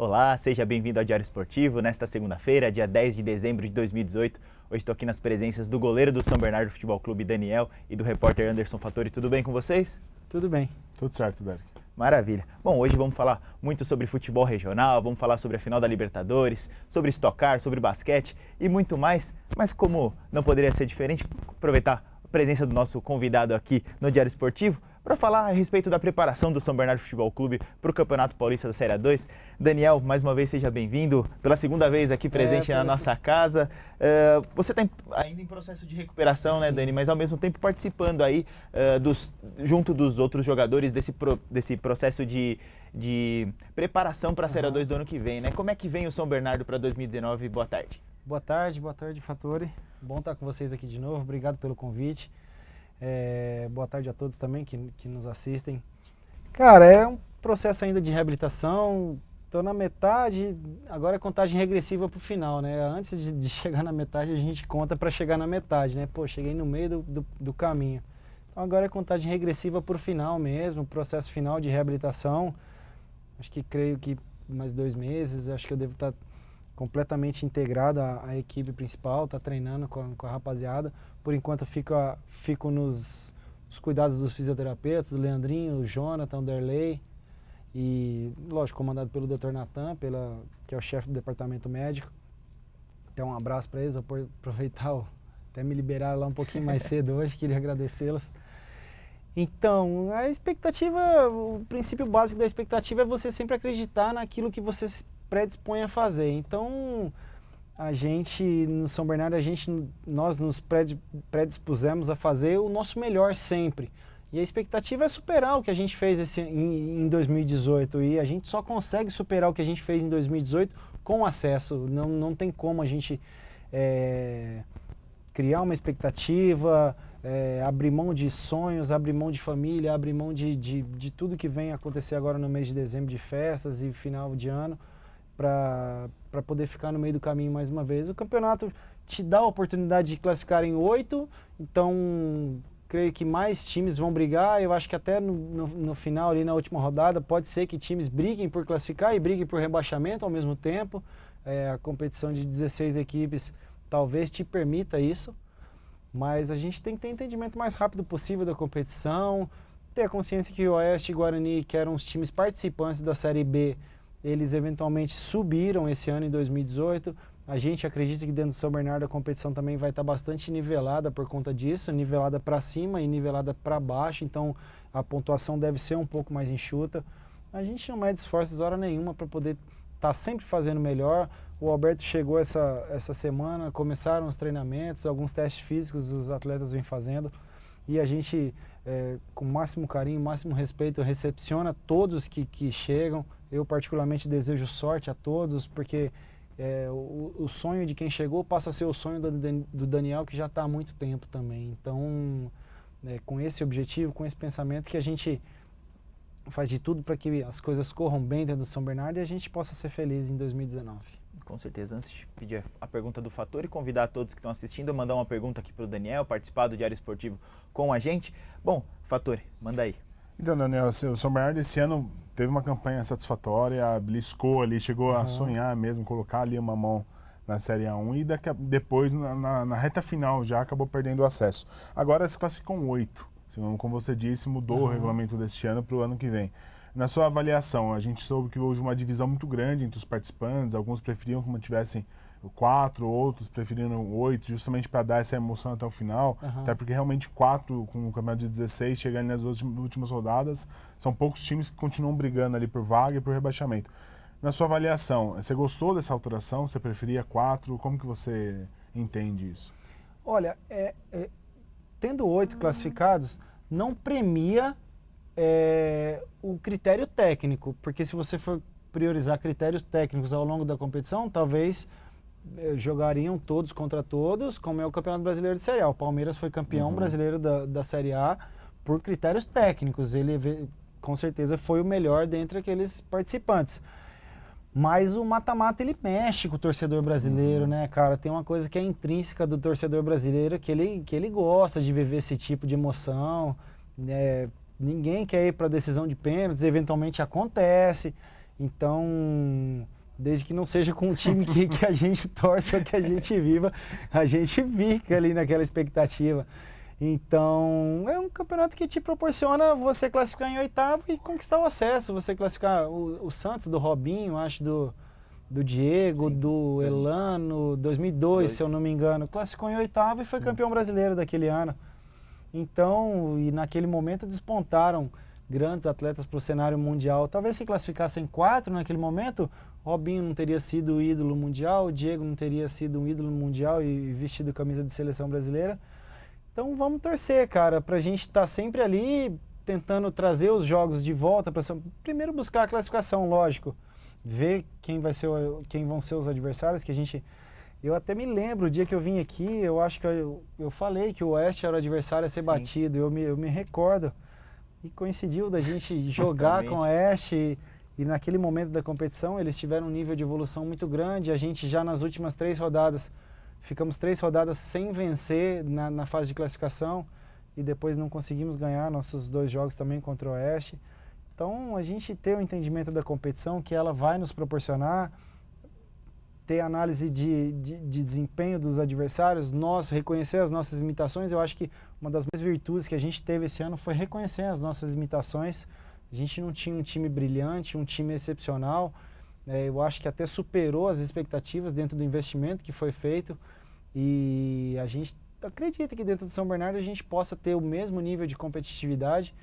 Olá, seja bem-vindo ao Diário Esportivo. Nesta segunda-feira, dia 10 de dezembro de 2018, hoje estou aqui nas presenças do goleiro do São Bernardo Futebol Clube, Daniel, e do repórter Anderson Fattori. Tudo bem com vocês? Tudo bem. Tudo certo, Derek. Maravilha. Bom, hoje vamos falar muito sobre futebol regional, vamos falar sobre a final da Libertadores, sobre Stock Car, sobre basquete e muito mais. Mas como não poderia ser diferente, aproveitar a presença do nosso convidado aqui no Diário Esportivo para falar a respeito da preparação do São Bernardo Futebol Clube para o Campeonato Paulista da Série A2. Daniel, mais uma vez seja bem-vindo, pela segunda vez aqui presente na nossa casa. Você está ainda em processo de recuperação, né, Dani? Mas ao mesmo tempo participando aí junto dos outros jogadores desse processo de preparação para a Série A2 do ano que vem, né? Como é que vem o São Bernardo para 2019? Boa tarde. Boa tarde, Fattori. Bom estar com vocês aqui de novo, obrigado pelo convite. Boa tarde a todos também que nos assistem. Cara, é um processo ainda de reabilitação, estou na metade, agora é contagem regressiva para o final, né? Antes de chegar na metade, a gente conta para chegar na metade, né? Pô, cheguei no meio do caminho. Então agora é contagem regressiva para o final mesmo, processo final de reabilitação. Creio que mais 2 meses, acho que eu devo estar completamente integrado à equipe principal, tá treinando com a rapaziada. Por enquanto fico nos cuidados dos fisioterapeutas, do Leandrinho, o Jonathan, o Derley e, lógico, comandado pelo Dr. Natan, que é o chefe do departamento médico. Então um abraço para eles, vou aproveitar, até me liberar lá um pouquinho mais cedo hoje, queria agradecê-los. Então, a expectativa, o princípio básico da expectativa é você sempre acreditar naquilo que você se predispõe a fazer. Então, a gente, no São Bernardo, nós nos predispusemos a fazer o nosso melhor sempre. E a expectativa é superar o que a gente fez em 2018. E a gente só consegue superar o que a gente fez em 2018 com acesso. Não tem como a gente criar uma expectativa, abrir mão de sonhos, abrir mão de família, abrir mão de tudo que vem acontecer agora no mês de dezembro, de festas e final de ano, para poder ficar no meio do caminho mais uma vez. O campeonato te dá a oportunidade de classificar em 8, então creio que mais times vão brigar. Eu acho que até no final, ali na última rodada, pode ser que times briguem por classificar e briguem por rebaixamento ao mesmo tempo. A competição de 16 equipes talvez te permita isso, mas a gente tem que ter entendimento mais rápido possível da competição, ter a consciência que o Oeste e Guarani, que eram os times participantes da Série B, eles eventualmente subiram esse ano em 2018. A gente acredita que dentro do São Bernardo a competição também vai estar bastante nivelada por conta disso, nivelada para cima e nivelada para baixo, então a pontuação deve ser um pouco mais enxuta. A gente não mede esforços hora nenhuma para poder estar sempre fazendo melhor. O Alberto chegou essa semana, começaram os treinamentos, alguns testes físicos os atletas vêm fazendo e a gente, com o máximo carinho, máximo respeito, recepciona todos que chegam. Eu particularmente desejo sorte a todos, porque o sonho de quem chegou passa a ser o sonho do Daniel, que já está há muito tempo também. Então, com esse objetivo, com esse pensamento, que a gente faz de tudo para que as coisas corram bem dentro do São Bernardo e a gente possa ser feliz em 2019. Com certeza. Antes de pedir a pergunta do Fator e convidar a todos que estão assistindo a mandar uma pergunta aqui para o Daniel, participar do Diário Esportivo com a gente. Bom, Fator, manda aí. Então, Daniel, o São Bernardo esse ano teve uma campanha satisfatória, beliscou ali, chegou a sonhar mesmo, colocar ali uma mão na Série A1 e depois, na reta final, já acabou perdendo o acesso. Agora se classificam 8. Como você disse, mudou o regulamento deste ano para o ano que vem. Na sua avaliação, a gente soube que houve uma divisão muito grande entre os participantes, alguns preferiam que mantivessem 4, outros preferiram 8, justamente para dar essa emoção até o final, até porque realmente 4 com o campeonato de 16, chegando nas últimas rodadas, são poucos times que continuam brigando ali por vaga e por rebaixamento. Na sua avaliação, você gostou dessa alteração? Você preferia 4? Como que você entende isso? Olha, tendo 8 classificados, não premia o critério técnico, porque se você for priorizar critérios técnicos ao longo da competição, talvez jogariam todos contra todos, como é o Campeonato Brasileiro de Série A. O Palmeiras foi campeão brasileiro da Série A por critérios técnicos. Ele, com certeza, foi o melhor dentre aqueles participantes. Mas o mata-mata, ele mexe com o torcedor brasileiro, né, cara? Tem uma coisa que é intrínseca do torcedor brasileiro, que ele gosta de viver esse tipo de emoção. Ninguém quer ir para decisão de pênaltis, eventualmente acontece. Então, Desde que não seja com um time que a gente torce ou que a gente viva, a gente fica ali naquela expectativa. Então, é um campeonato que te proporciona você classificar em oitavo e conquistar o acesso. Você classificar o Santos, do Robinho, acho, do Diego, Sim. do Elano, 2002, se eu não me engano. Classificou em oitavo e foi campeão brasileiro daquele ano. Então, e naquele momento despontaram grandes atletas para o cenário mundial. Talvez se classificassem 4 naquele momento, Robinho não teria sido o ídolo mundial, o Diego não teria sido um ídolo mundial e vestido camisa de seleção brasileira. Então vamos torcer, cara, para a gente estar sempre ali tentando trazer os jogos de volta para primeiro buscar a classificação, lógico, ver quem vão ser os adversários, que a gente... Eu até me lembro, o dia que eu vim aqui, eu acho que eu falei que o Oeste era o adversário a ser batido, eu me recordo. E coincidiu da gente jogar com o Oeste e naquele momento da competição eles tiveram um nível de evolução muito grande. A gente já nas últimas 3 rodadas, ficamos 3 rodadas sem vencer na fase de classificação e depois não conseguimos ganhar nossos 2 jogos também contra o Oeste. Então a gente ter o entendimento da competição que ela vai nos proporcionar, ter análise de desempenho dos adversários, nós reconhecer as nossas limitações. Eu acho que uma das mais virtudes que a gente teve esse ano foi reconhecer as nossas limitações. A gente não tinha um time brilhante, um time excepcional. Eu acho que até superou as expectativas dentro do investimento que foi feito. E a gente acredita que dentro do São Bernardo a gente possa ter o mesmo nível de competitividade,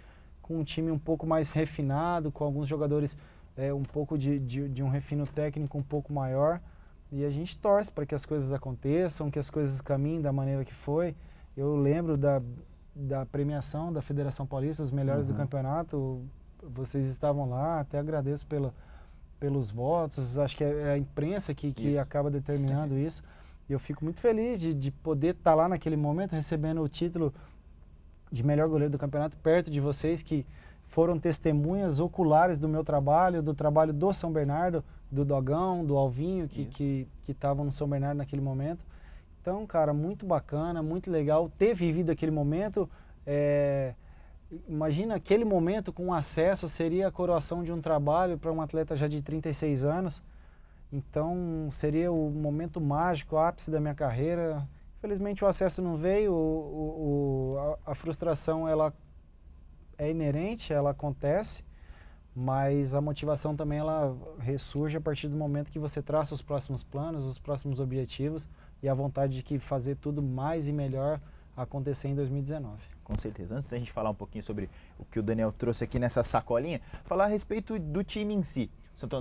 com um time um pouco mais refinado, com alguns jogadores um pouco de um refino técnico um pouco maior. E a gente torce para que as coisas aconteçam, que as coisas caminhem da maneira que foi. Eu lembro da premiação da Federação Paulista, os melhores do campeonato. Vocês estavam lá, até agradeço pelos votos. Acho que é a imprensa que acaba determinando isso. E eu fico muito feliz de poder estar lá naquele momento, recebendo o título de melhor goleiro do campeonato, perto de vocês, que foram testemunhas oculares do meu trabalho, do trabalho do São Bernardo, do Dogão, do Alvinho, que estavam no São Bernardo naquele momento. Então, cara, muito bacana, muito legal ter vivido aquele momento. Imagina aquele momento com acesso, seria a coroação de um trabalho para um atleta já de 36 anos. Então, seria o momento mágico, o ápice da minha carreira. Infelizmente, o acesso não veio, a frustração, ela é inerente, ela acontece, mas a motivação também ela ressurge a partir do momento que você traça os próximos planos, os próximos objetivos e a vontade de que fazer tudo mais e melhor acontecer em 2019. Com certeza. Antes da gente falar um pouquinho sobre o que o Daniel trouxe aqui nessa sacolinha, falar a respeito do time em si.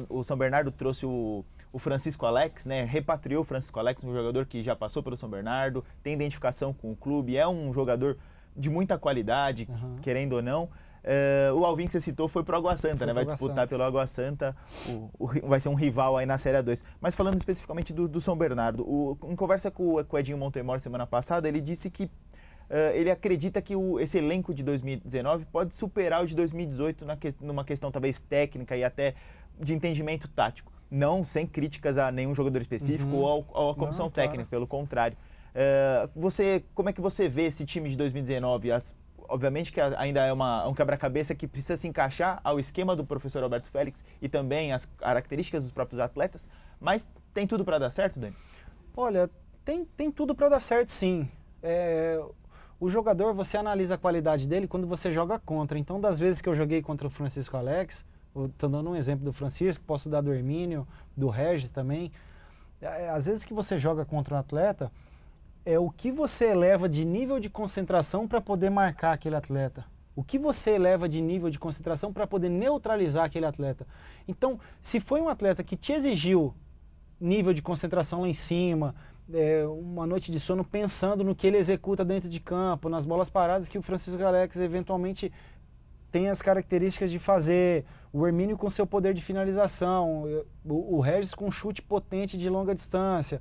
O São Bernardo trouxe o Francisco Alex, né? Repatriou o Francisco Alex, um jogador que já passou pelo São Bernardo, tem identificação com o clube, é um jogador de muita qualidade, querendo ou não. O Alvin que você citou foi pro Água Santa, né? Vai disputar pelo Água Santa, vai ser um rival aí na Série A2. Mas falando especificamente do São Bernardo, em conversa com o Edinho Montemor semana passada, ele disse que ele acredita que esse elenco de 2019 pode superar o de 2018 numa questão talvez técnica e até de entendimento tático. Não sem críticas a nenhum jogador específico ou à comissão técnica, pelo contrário. Como é que você vê esse time de 2019? Obviamente que ainda é um quebra-cabeça que precisa se encaixar ao esquema do professor Alberto Félix e também as características dos próprios atletas, mas tem tudo para dar certo, Dani? Olha, tem tudo para dar certo, sim. O jogador, você analisa a qualidade dele quando você joga contra. Então, das vezes que eu joguei contra o Francisco Alex, estou dando um exemplo do Francisco, posso dar do Hermínio, do Regis também. Às vezes que você joga contra um atleta, é o que você eleva de nível de concentração para poder marcar aquele atleta. O que você eleva de nível de concentração para poder neutralizar aquele atleta. Então, se foi um atleta que te exigiu nível de concentração lá em cima, uma noite de sono pensando no que ele executa dentro de campo, nas bolas paradas que o Francisco Alex eventualmente tem as características de fazer, o Hermínio com seu poder de finalização, o Regis com chute potente de longa distância.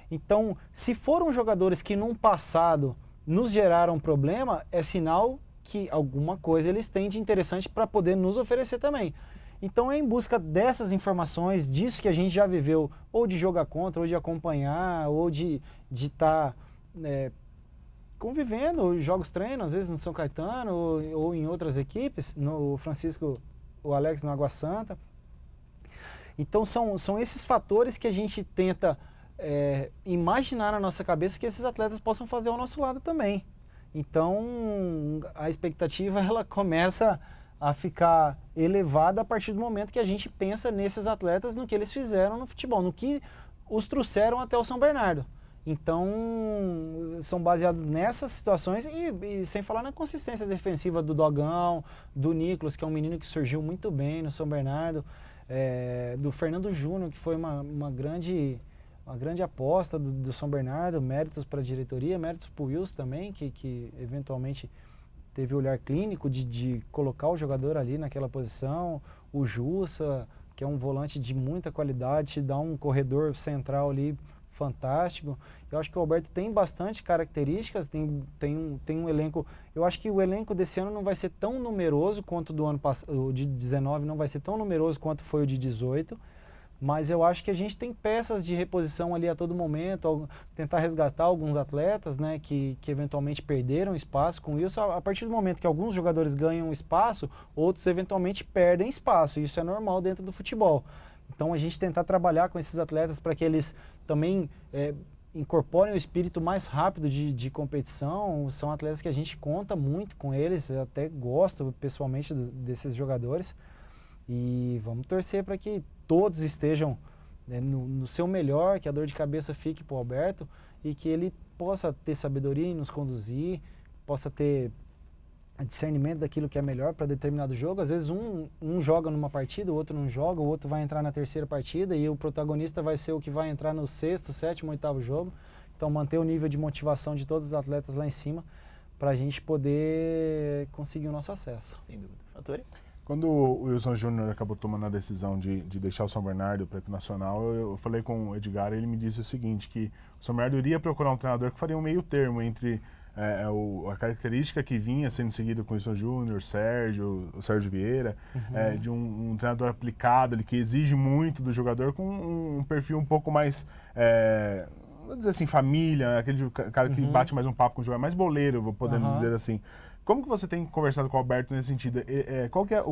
Então, se foram jogadores que num passado nos geraram problema, é sinal que alguma coisa eles têm de interessante para poder nos oferecer também. Então é em busca dessas informações, disso que a gente já viveu, ou de jogar contra, ou de acompanhar, ou de estar convivendo, jogos treino, às vezes no São Caetano, ou em outras equipes, no Francisco, o Alex no Água Santa. Então são esses fatores que a gente tenta imaginar na nossa cabeça que esses atletas possam fazer ao nosso lado também. Então a expectativa ela começa a ficar elevada a partir do momento que a gente pensa nesses atletas, no que eles fizeram no futebol, no que os trouxeram até o São Bernardo. Então, são baseados nessas situações e sem falar na consistência defensiva do Dogão, do Nicolas, que é um menino que surgiu muito bem no São Bernardo, do Fernando Júnior, que foi uma grande aposta do São Bernardo, méritos para a diretoria, méritos para o Wilson também, que eventualmente teve o olhar clínico de colocar o jogador ali naquela posição, o Jussa, que é um volante de muita qualidade, dá um corredor central ali fantástico. Eu acho que o Alberto tem bastante características, tem um elenco. Eu acho que o elenco desse ano não vai ser tão numeroso quanto do ano passado, o de 19 não vai ser tão numeroso quanto foi o de 18, mas eu acho que a gente tem peças de reposição ali a todo momento, tentar resgatar alguns atletas, né, que eventualmente perderam espaço com isso. A partir do momento que alguns jogadores ganham espaço, outros eventualmente perdem espaço. Isso é normal dentro do futebol. Então a gente tentar trabalhar com esses atletas para que eles também incorporem o espírito mais rápido de competição. São atletas que a gente conta muito com eles, eu até gosto pessoalmente desses jogadores. E vamos torcer para que todos estejam no seu melhor, que a dor de cabeça fique para o Alberto e que ele possa ter sabedoria em nos conduzir, possa ter discernimento daquilo que é melhor para determinado jogo. Às vezes um joga numa partida, o outro não joga, o outro vai entrar na terceira partida e o protagonista vai ser o que vai entrar no sexto, sétimo, oitavo jogo. Então manter o nível de motivação de todos os atletas lá em cima para a gente poder conseguir o nosso acesso. Sem dúvida. Fattori? Quando o Wilson Júnior acabou tomando a decisão de deixar o São Bernardo para ir para o Nacional, eu falei com o Edgar e ele me disse o seguinte, que o São Bernardo iria procurar um treinador que faria um meio termo entre a característica que vinha sendo seguida com o Wilson Júnior, o Sérgio Vieira, de um treinador aplicado, que exige muito do jogador, com um perfil um pouco mais, vou dizer assim, família, aquele cara que bate mais um papo com o jogador, mais boleiro, podemos dizer assim. Como que você tem conversado com o Alberto nesse sentido? Qual que é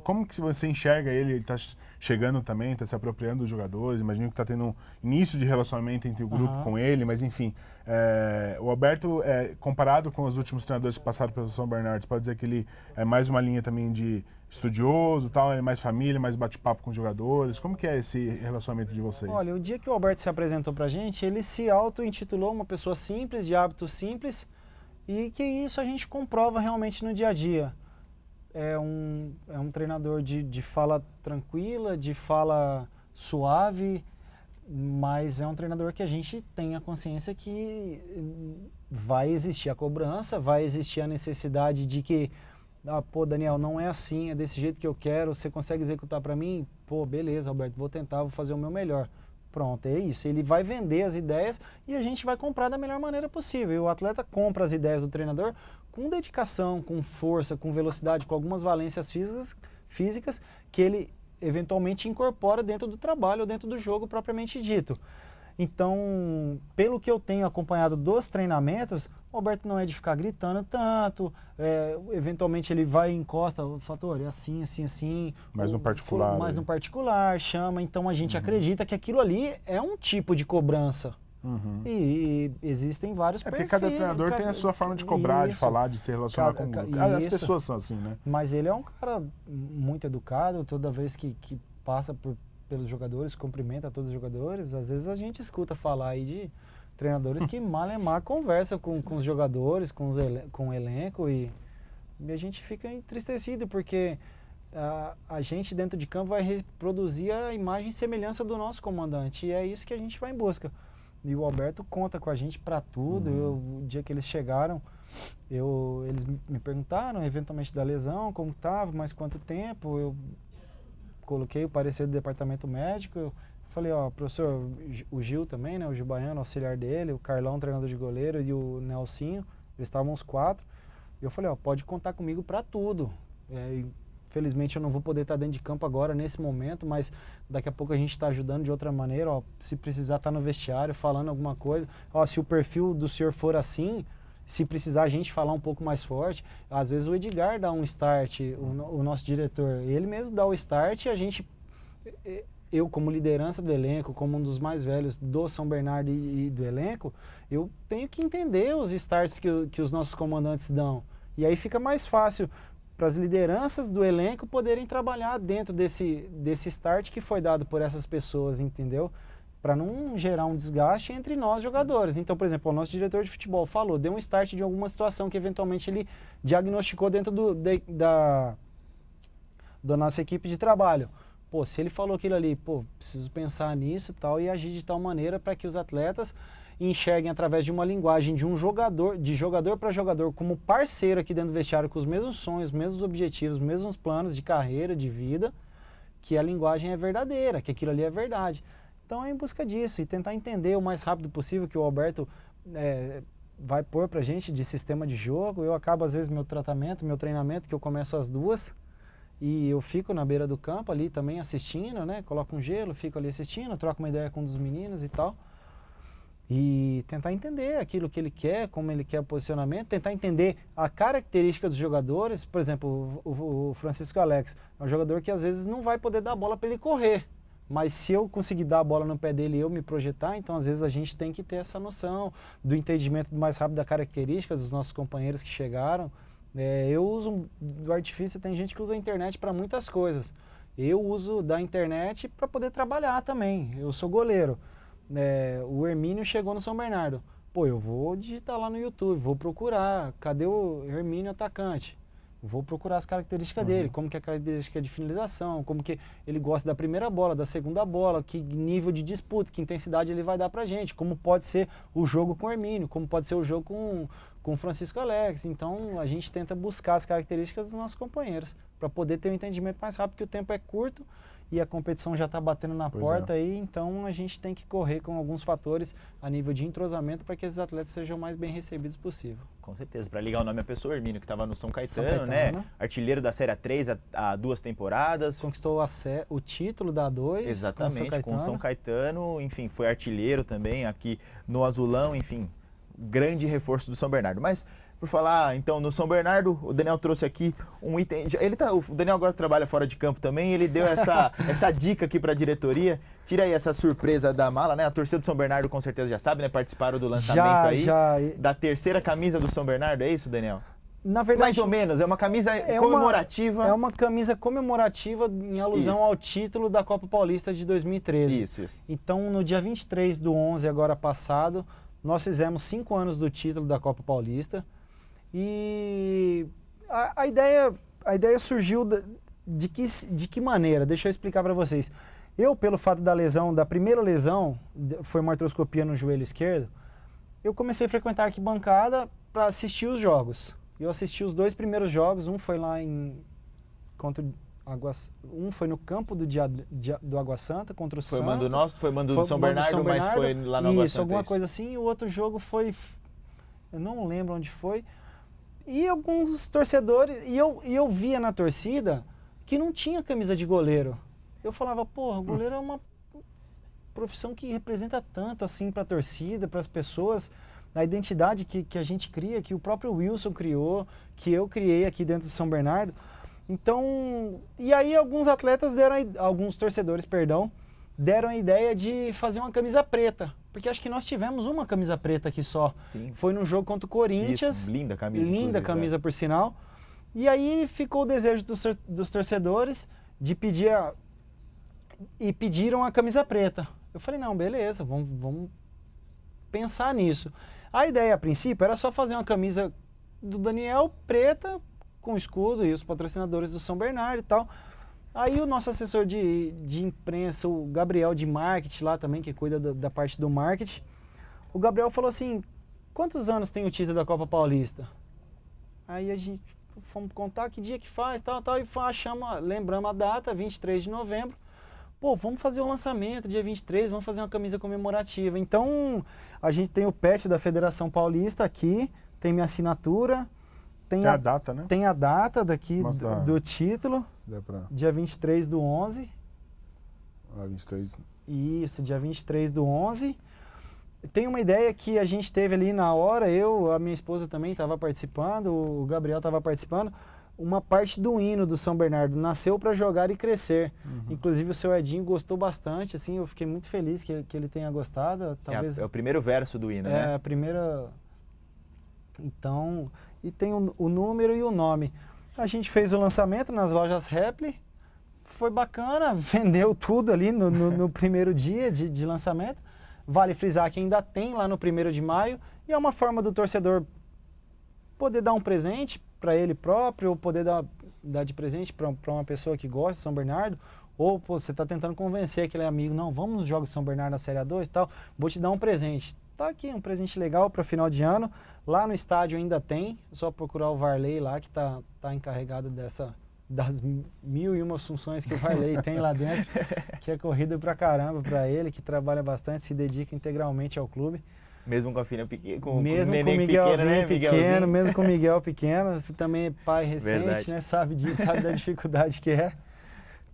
como que você enxerga ele? Ele está chegando também, está se apropriando dos jogadores, imagino que está tendo um início de relacionamento entre o grupo com ele, mas enfim, o Alberto, comparado com os últimos treinadores que passaram pelo São Bernardo, pode dizer que ele é mais uma linha também de estudioso, tal, é mais família, mais bate-papo com os jogadores. Como que é esse relacionamento de vocês? Olha, o dia que o Alberto se apresentou pra gente, ele se auto-intitulou uma pessoa simples, de hábitos simples, e que isso a gente comprova realmente no dia a dia. É um treinador de fala tranquila, de fala suave, mas é um treinador que a gente tem a consciência que vai existir a cobrança, vai existir a necessidade de que, pô, Daniel, não é assim, é desse jeito que eu quero, você consegue executar para mim? Pô, beleza, Alberto, vou tentar, vou fazer o meu melhor. Pronto, é isso. Ele vai vender as ideias e a gente vai comprar da melhor maneira possível. E o atleta compra as ideias do treinador com dedicação, com força, com velocidade, com algumas valências físicas que ele eventualmente incorpora dentro do trabalho ou dentro do jogo propriamente dito. Então, pelo que eu tenho acompanhado dos treinamentos, o Alberto não é de ficar gritando tanto, eventualmente ele vai e encosta, o Fattori, assim, assim, assim. Mais no particular. Mais no particular, chama, então a gente acredita que aquilo ali é um tipo de cobrança. E existem vários perfis. Porque cada treinador tem a sua forma de cobrar, de falar, de se relacionar com o grupo. As pessoas são assim, né? Mas ele é um cara muito educado, toda vez que passa pelos jogadores, cumprimenta todos os jogadores. Às vezes a gente escuta falar aí de treinadores que malemar conversa com os jogadores, com o elenco e a gente fica entristecido porque a gente dentro de campo vai reproduzir a imagem e semelhança do nosso comandante e é isso que a gente vai em busca. E o Alberto conta com a gente para tudo. O dia que eles chegaram, eles me perguntaram eventualmente da lesão, como estava, mais quanto tempo. Eu coloquei o parecer do departamento médico, eu falei, professor, o Gil também, né, o Gil Baiano, auxiliar dele, o Carlão, treinador de goleiro, e o Nelsinho, eles estavam os 4, e eu falei, pode contar comigo para tudo. Infelizmente eu não vou poder estar dentro de campo agora, nesse momento, mas daqui a pouco a gente está ajudando de outra maneira, se precisar estar no vestiário, falando alguma coisa, se o perfil do senhor for assim, se precisar a gente falar um pouco mais forte, às vezes o Edgar dá um start, o nosso diretor, ele mesmo dá o start e a gente eu como liderança do elenco, como um dos mais velhos do São Bernardo e do elenco, eu tenho que entender os starts que os nossos comandantes dão. E aí fica mais fácil para as lideranças do elenco poderem trabalhar dentro desse start que foi dado por essas pessoas, entendeu? Para não gerar um desgaste entre nós jogadores. Então, por exemplo, o nosso diretor de futebol falou, deu um start de alguma situação que eventualmente ele diagnosticou dentro da nossa equipe de trabalho. Pô, se ele falou aquilo ali, pô, preciso pensar nisso e tal, e agir de tal maneira para que os atletas enxerguem através de uma linguagem de jogador para jogador, como parceiro aqui dentro do vestiário, com os mesmos sonhos, mesmos objetivos, mesmos planos de carreira, de vida, que a linguagem é verdadeira, que aquilo ali é verdade. Então é em busca disso e tentar entender o mais rápido possível que o Alberto vai pôr pra gente de sistema de jogo. Eu acabo às vezes meu treinamento, que eu começo às 2h, e eu fico na beira do campo ali também assistindo, né? Coloco um gelo, fico ali assistindo, troco uma ideia com um dos meninos e tal. E tentar entender aquilo que ele quer, como ele quer o posicionamento, tentar entender a característica dos jogadores. Por exemplo, o Francisco Alex é um jogador que às vezes não vai poder dar a bola para ele correr. Mas se eu conseguir dar a bola no pé dele e eu me projetar, então às vezes a gente tem que ter essa noção do entendimento mais rápido da característica dos nossos companheiros que chegaram. Eu uso do artifício, tem gente que usa a internet para muitas coisas. Eu uso da internet para poder trabalhar também. Eu sou goleiro. O Hermínio chegou no São Bernardo. Pô, eu vou digitar lá no YouTube, vou procurar. Cadê o Hermínio atacante? Vou procurar as características dele, como que é a característica de finalização, como que ele gosta da primeira bola, da segunda bola, que nível de disputa, que intensidade ele vai dar pra gente, como pode ser o jogo com o Hermínio, como pode ser o jogo com o Francisco Alex. Então a gente tenta buscar as características dos nossos companheiros, para poder ter um entendimento mais rápido, porque o tempo é curto e a competição já está batendo na porta aí, então a gente tem que correr com alguns fatores a nível de entrosamento para que esses atletas sejam mais bem recebidos possível. Com certeza, para ligar o nome à pessoa, Hermínio, que estava no São Caetano, né? Artilheiro da Série A3 há 2 temporadas. Conquistou o título da A2. Exatamente, com o São Caetano, enfim, foi artilheiro também aqui no Azulão, enfim, grande reforço do São Bernardo. Mas, por falar, então, no São Bernardo, o Daniel trouxe aqui um item. O Daniel agora trabalha fora de campo também, ele deu essa dica aqui para a diretoria. Tira aí essa surpresa da mala, né? A torcida do São Bernardo com certeza já sabe, né? Participaram do lançamento da terceira camisa do São Bernardo, é isso, Daniel? Na verdade, mais ou menos, é uma camisa comemorativa. É uma camisa comemorativa em alusão ao título da Copa Paulista de 2013. Isso. Então, no dia 23/11, agora passado, nós fizemos 5 anos do título da Copa Paulista. E a ideia surgiu de que maneira? Deixa eu explicar para vocês. Eu, pelo fato da primeira lesão, foi uma artroscopia no joelho esquerdo, eu comecei a frequentar a arquibancada para assistir os jogos. Eu assisti os 2 primeiros jogos, um foi lá um foi no campo do Água Santa contra o Santos. Foi mando do São Bernardo, mas foi lá no Água Santa. Isso, alguma coisa assim. E o outro jogo foi, eu não lembro onde foi. E alguns torcedores, e eu via na torcida que não tinha camisa de goleiro. Eu falava, porra, o goleiro é uma profissão que representa tanto assim para a torcida, para as pessoas, a identidade que a gente cria, que o próprio Wilson criou, que eu criei aqui dentro do São Bernardo. Então, e aí alguns torcedores, deram a ideia de fazer uma camisa preta. Porque acho que nós tivemos uma camisa preta aqui só. Sim. Foi no jogo contra o Corinthians. Isso, linda camisa. Linda camisa, por sinal. E aí ficou o desejo dos torcedores de pedir e pediram a camisa preta. Eu falei, não, beleza, vamos pensar nisso. A ideia, a princípio, era só fazer uma camisa do Daniel preta, com escudo e os patrocinadores do São Bernardo e tal. Aí o nosso assessor de imprensa, o Gabriel de marketing lá também, que cuida da parte do marketing, o Gabriel falou assim, quantos anos tem o título da Copa Paulista? Aí a gente fomos contar que dia que faz, tal, e lembramos a data, 23 de novembro. Pô, vamos fazer o lançamento, dia 23, vamos fazer uma camisa comemorativa. Então, a gente tem o patch da Federação Paulista aqui, tem minha assinatura, tem a data, né? Tem a data daqui do título, dia 23/11. 23. Isso, dia 23/11. Tem uma ideia que a gente teve ali na hora, a minha esposa também estava participando, o Gabriel estava participando. uma parte do hino do São Bernardo. Nasceu para jogar e crescer. Inclusive o seu Edinho gostou bastante, assim, eu fiquei muito feliz que ele tenha gostado. Talvez... É o primeiro verso do hino, né? É, a primeira... Então, e tem o número e o nome. A gente fez o lançamento nas lojas Repli, foi bacana, vendeu tudo ali no primeiro dia de lançamento. Vale frisar que ainda tem lá no 1º de maio, e é uma forma do torcedor poder dar um presente para ele próprio, ou poder dar de presente para uma pessoa que gosta de São Bernardo, ou pô, você está tentando convencer aquele amigo, não, vamos nos Jogos de São Bernardo na Série A2 e tal, vou te dar um presente. Tá aqui, um presente legal para final de ano. Lá no estádio ainda tem, é só procurar o Varley lá, que tá encarregado das 1001 funções que o Varley tem lá dentro, que é corrida pra caramba para ele, que trabalha bastante, se dedica integralmente ao clube. Mesmo com a filha pequena, mesmo com o Miguelzinho, né? pequeno, mesmo com o Miguel pequeno, você também é pai recente, Verdade. né? Sabe disso, sabe da dificuldade que é.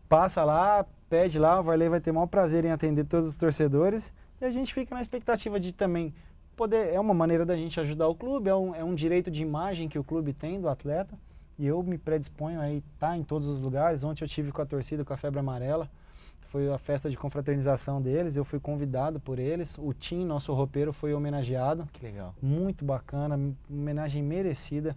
Passa lá, pede lá, o Varley vai ter o maior prazer em atender todos os torcedores, e a gente fica na expectativa de também poder, é uma maneira da gente ajudar o clube, é um direito de imagem que o clube tem do atleta, e eu me predisponho a estar em todos os lugares. Ontem eu tive com a torcida, com a Febre Amarela, foi a festa de confraternização deles, eu fui convidado por eles, o Tim, nosso roupeiro, foi homenageado. Que legal. Muito bacana, homenagem merecida.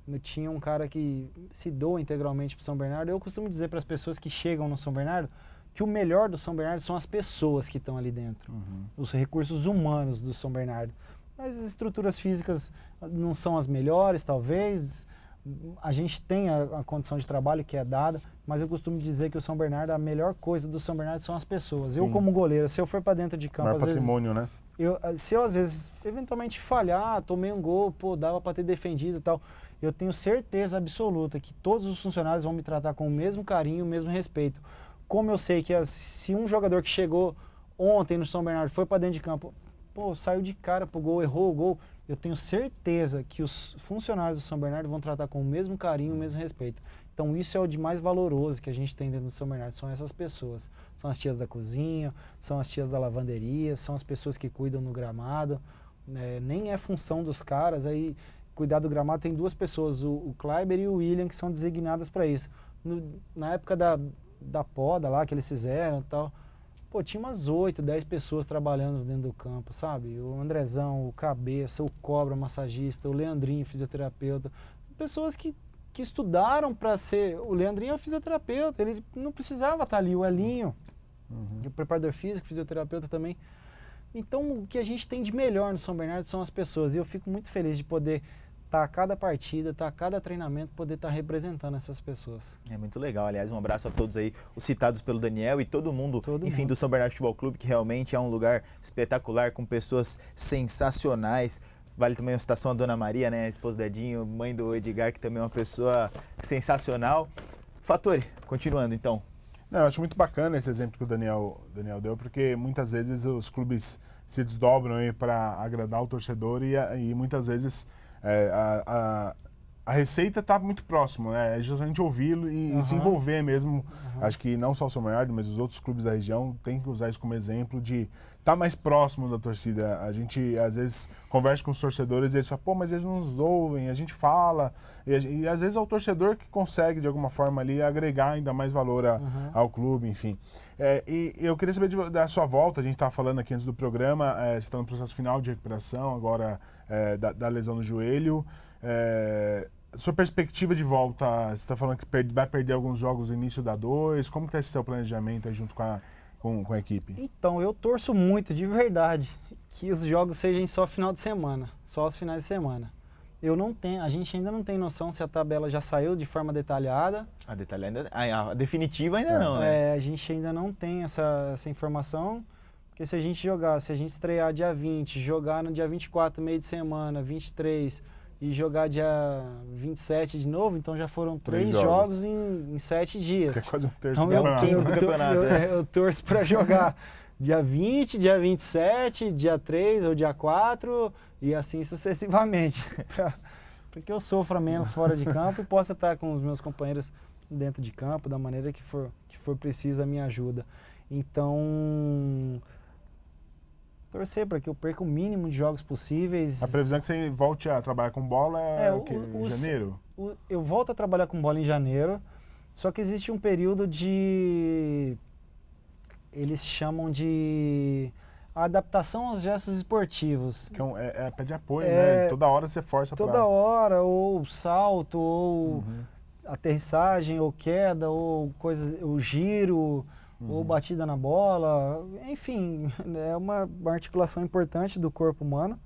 O Tim é um cara que se doa integralmente para São Bernardo. Eu costumo dizer para as pessoas que chegam no São Bernardo que o melhor do São Bernardo são as pessoas que estão ali dentro, os recursos humanos do São Bernardo. As estruturas físicas não são as melhores, talvez. A gente tem a condição de trabalho que é dada, mas eu costumo dizer que o São Bernardo, a melhor coisa do São Bernardo são as pessoas. Sim. Eu como goleiro, se eu for para dentro de campo, às patrimônio, vezes, né? Se eu às vezes eventualmente falhar, tomei um gol, pô, dava para ter defendido e tal, eu tenho certeza absoluta que todos os funcionários vão me tratar com o mesmo carinho, o mesmo respeito. Como eu sei que se um jogador que chegou ontem no São Bernardo foi para dentro de campo, pô, saiu de cara pro gol, errou o gol, eu tenho certeza que os funcionários do São Bernardo vão tratar com o mesmo carinho, o mesmo respeito. Então isso é o de mais valoroso que a gente tem dentro do São Bernardo, são essas pessoas. São as tias da cozinha, são as tias da lavanderia, são as pessoas que cuidam no gramado. Nem é função dos caras, aí cuidar do gramado tem duas pessoas, o Kleiber e o William, que são designadas para isso. Na época da poda lá que eles fizeram e tal, pô, tinha umas 8, 10 pessoas trabalhando dentro do campo, sabe? O Andrezão, o Cabeça, o Cobra, massagista, o Leandrinho, fisioterapeuta. Pessoas que estudaram para ser... O Leandrinho é fisioterapeuta, ele não precisava estar ali. O Elinho, o preparador físico, fisioterapeuta também. Então, o que a gente tem de melhor no São Bernardo são as pessoas. E eu fico muito feliz de poder estar a cada partida, estar a cada treinamento, poder estar representando essas pessoas. É muito legal. Aliás, um abraço a todos aí, os citados pelo Daniel e todo mundo, enfim, do São Bernardo Futebol Clube, que realmente é um lugar espetacular, com pessoas sensacionais. Vale também a citação a Dona Maria, né, a esposa do Edinho, mãe do Edgar, que também é uma pessoa sensacional. Fatori, continuando então. Não, eu acho muito bacana esse exemplo que o Daniel deu, porque muitas vezes os clubes se desdobram para agradar o torcedor e muitas vezes a receita está muito próxima, né? É justamente ouvi-lo e se envolver mesmo. Acho que não só o São Bernardo, mas os outros clubes da região têm que usar isso como exemplo de estar mais próximo da torcida. A gente, às vezes, conversa com os torcedores e eles falam, pô, mas eles não nos ouvem, a gente fala. E às vezes é o torcedor que consegue, de alguma forma, ali agregar ainda mais valor ao clube, enfim. E eu queria saber da sua volta, a gente estava falando aqui antes do programa, você está no processo final de recuperação, agora da lesão no joelho. Sua perspectiva de volta, você está falando que vai perder alguns jogos no início da 2, como que está esse seu planejamento aí junto com a equipe? Então, eu torço muito, de verdade, que os jogos sejam só final de semana, só os finais de semana. A gente ainda não tem noção se a tabela já saiu de forma detalhada. A detalhada ainda, a definitiva ainda não, né? A gente ainda não tem essa informação, porque se a gente estrear dia 20, jogar no dia 24, meio de semana, 23, e jogar dia 27 de novo, então já foram 3 jogos em 7 dias. Que é quase um terço então do campeonato. Eu torço para jogar dia 20, dia 27, dia 3 ou dia 4 e assim sucessivamente. Para que eu sofra menos fora de campo e possa estar com os meus companheiros dentro de campo, da maneira que for preciso a minha ajuda. Então, Torcer para que eu perca o mínimo de jogos possíveis. A previsão é que você volte a trabalhar com bola o quê? Em janeiro? Eu volto a trabalhar com bola em janeiro, só que existe um período de... Eles chamam de adaptação aos gestos esportivos. Que é pé de apoio, né? Toda hora você força Toda hora, ou salto, ou aterrissagem, ou queda, ou ou giro, ou batida na bola. Enfim, é uma articulação importante do corpo humano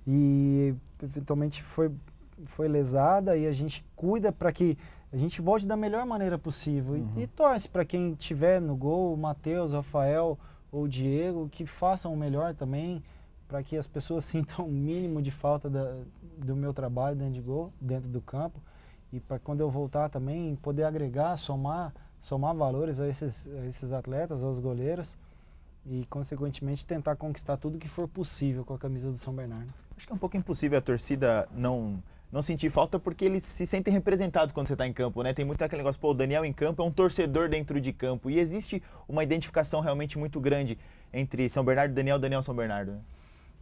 e eventualmente foi lesada e a gente cuida para que a gente volte da melhor maneira possível e torce para quem estiver no gol, o Matheus, o Rafael ou o Diego, que façam o melhor também, para que as pessoas sintam o mínimo de falta do meu trabalho dentro do campo e para quando eu voltar também poder agregar, somar valores a esses atletas, aos goleiros e, consequentemente, tentar conquistar tudo que for possível com a camisa do São Bernardo. Acho que é um pouco impossível a torcida não sentir falta porque eles se sentem representados quando você está em campo, né? Tem muito aquele negócio, pô, o Daniel em campo é um torcedor dentro de campo e existe uma identificação realmente muito grande entre São Bernardo e Daniel, Daniel São Bernardo, né?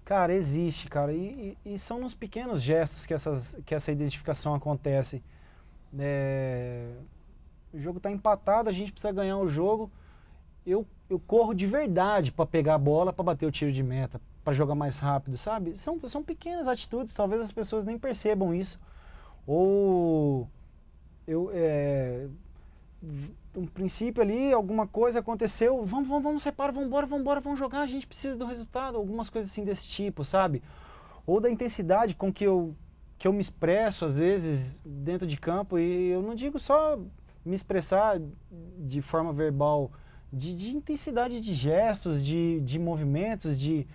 Cara, existe, cara, e são nos pequenos gestos que essa identificação acontece. O jogo está empatado, a gente precisa ganhar o jogo. Eu corro de verdade para pegar a bola, para bater o tiro de meta, para jogar mais rápido, sabe? São pequenas atitudes, talvez as pessoas nem percebam isso. Ou um princípio ali, alguma coisa aconteceu, vamos separar, vamos jogar, a gente precisa do resultado, algumas coisas assim desse tipo, sabe? Ou da intensidade com que eu me expresso, às vezes, dentro de campo, e eu não digo só me expressar de forma verbal, de intensidade de gestos, de movimentos, de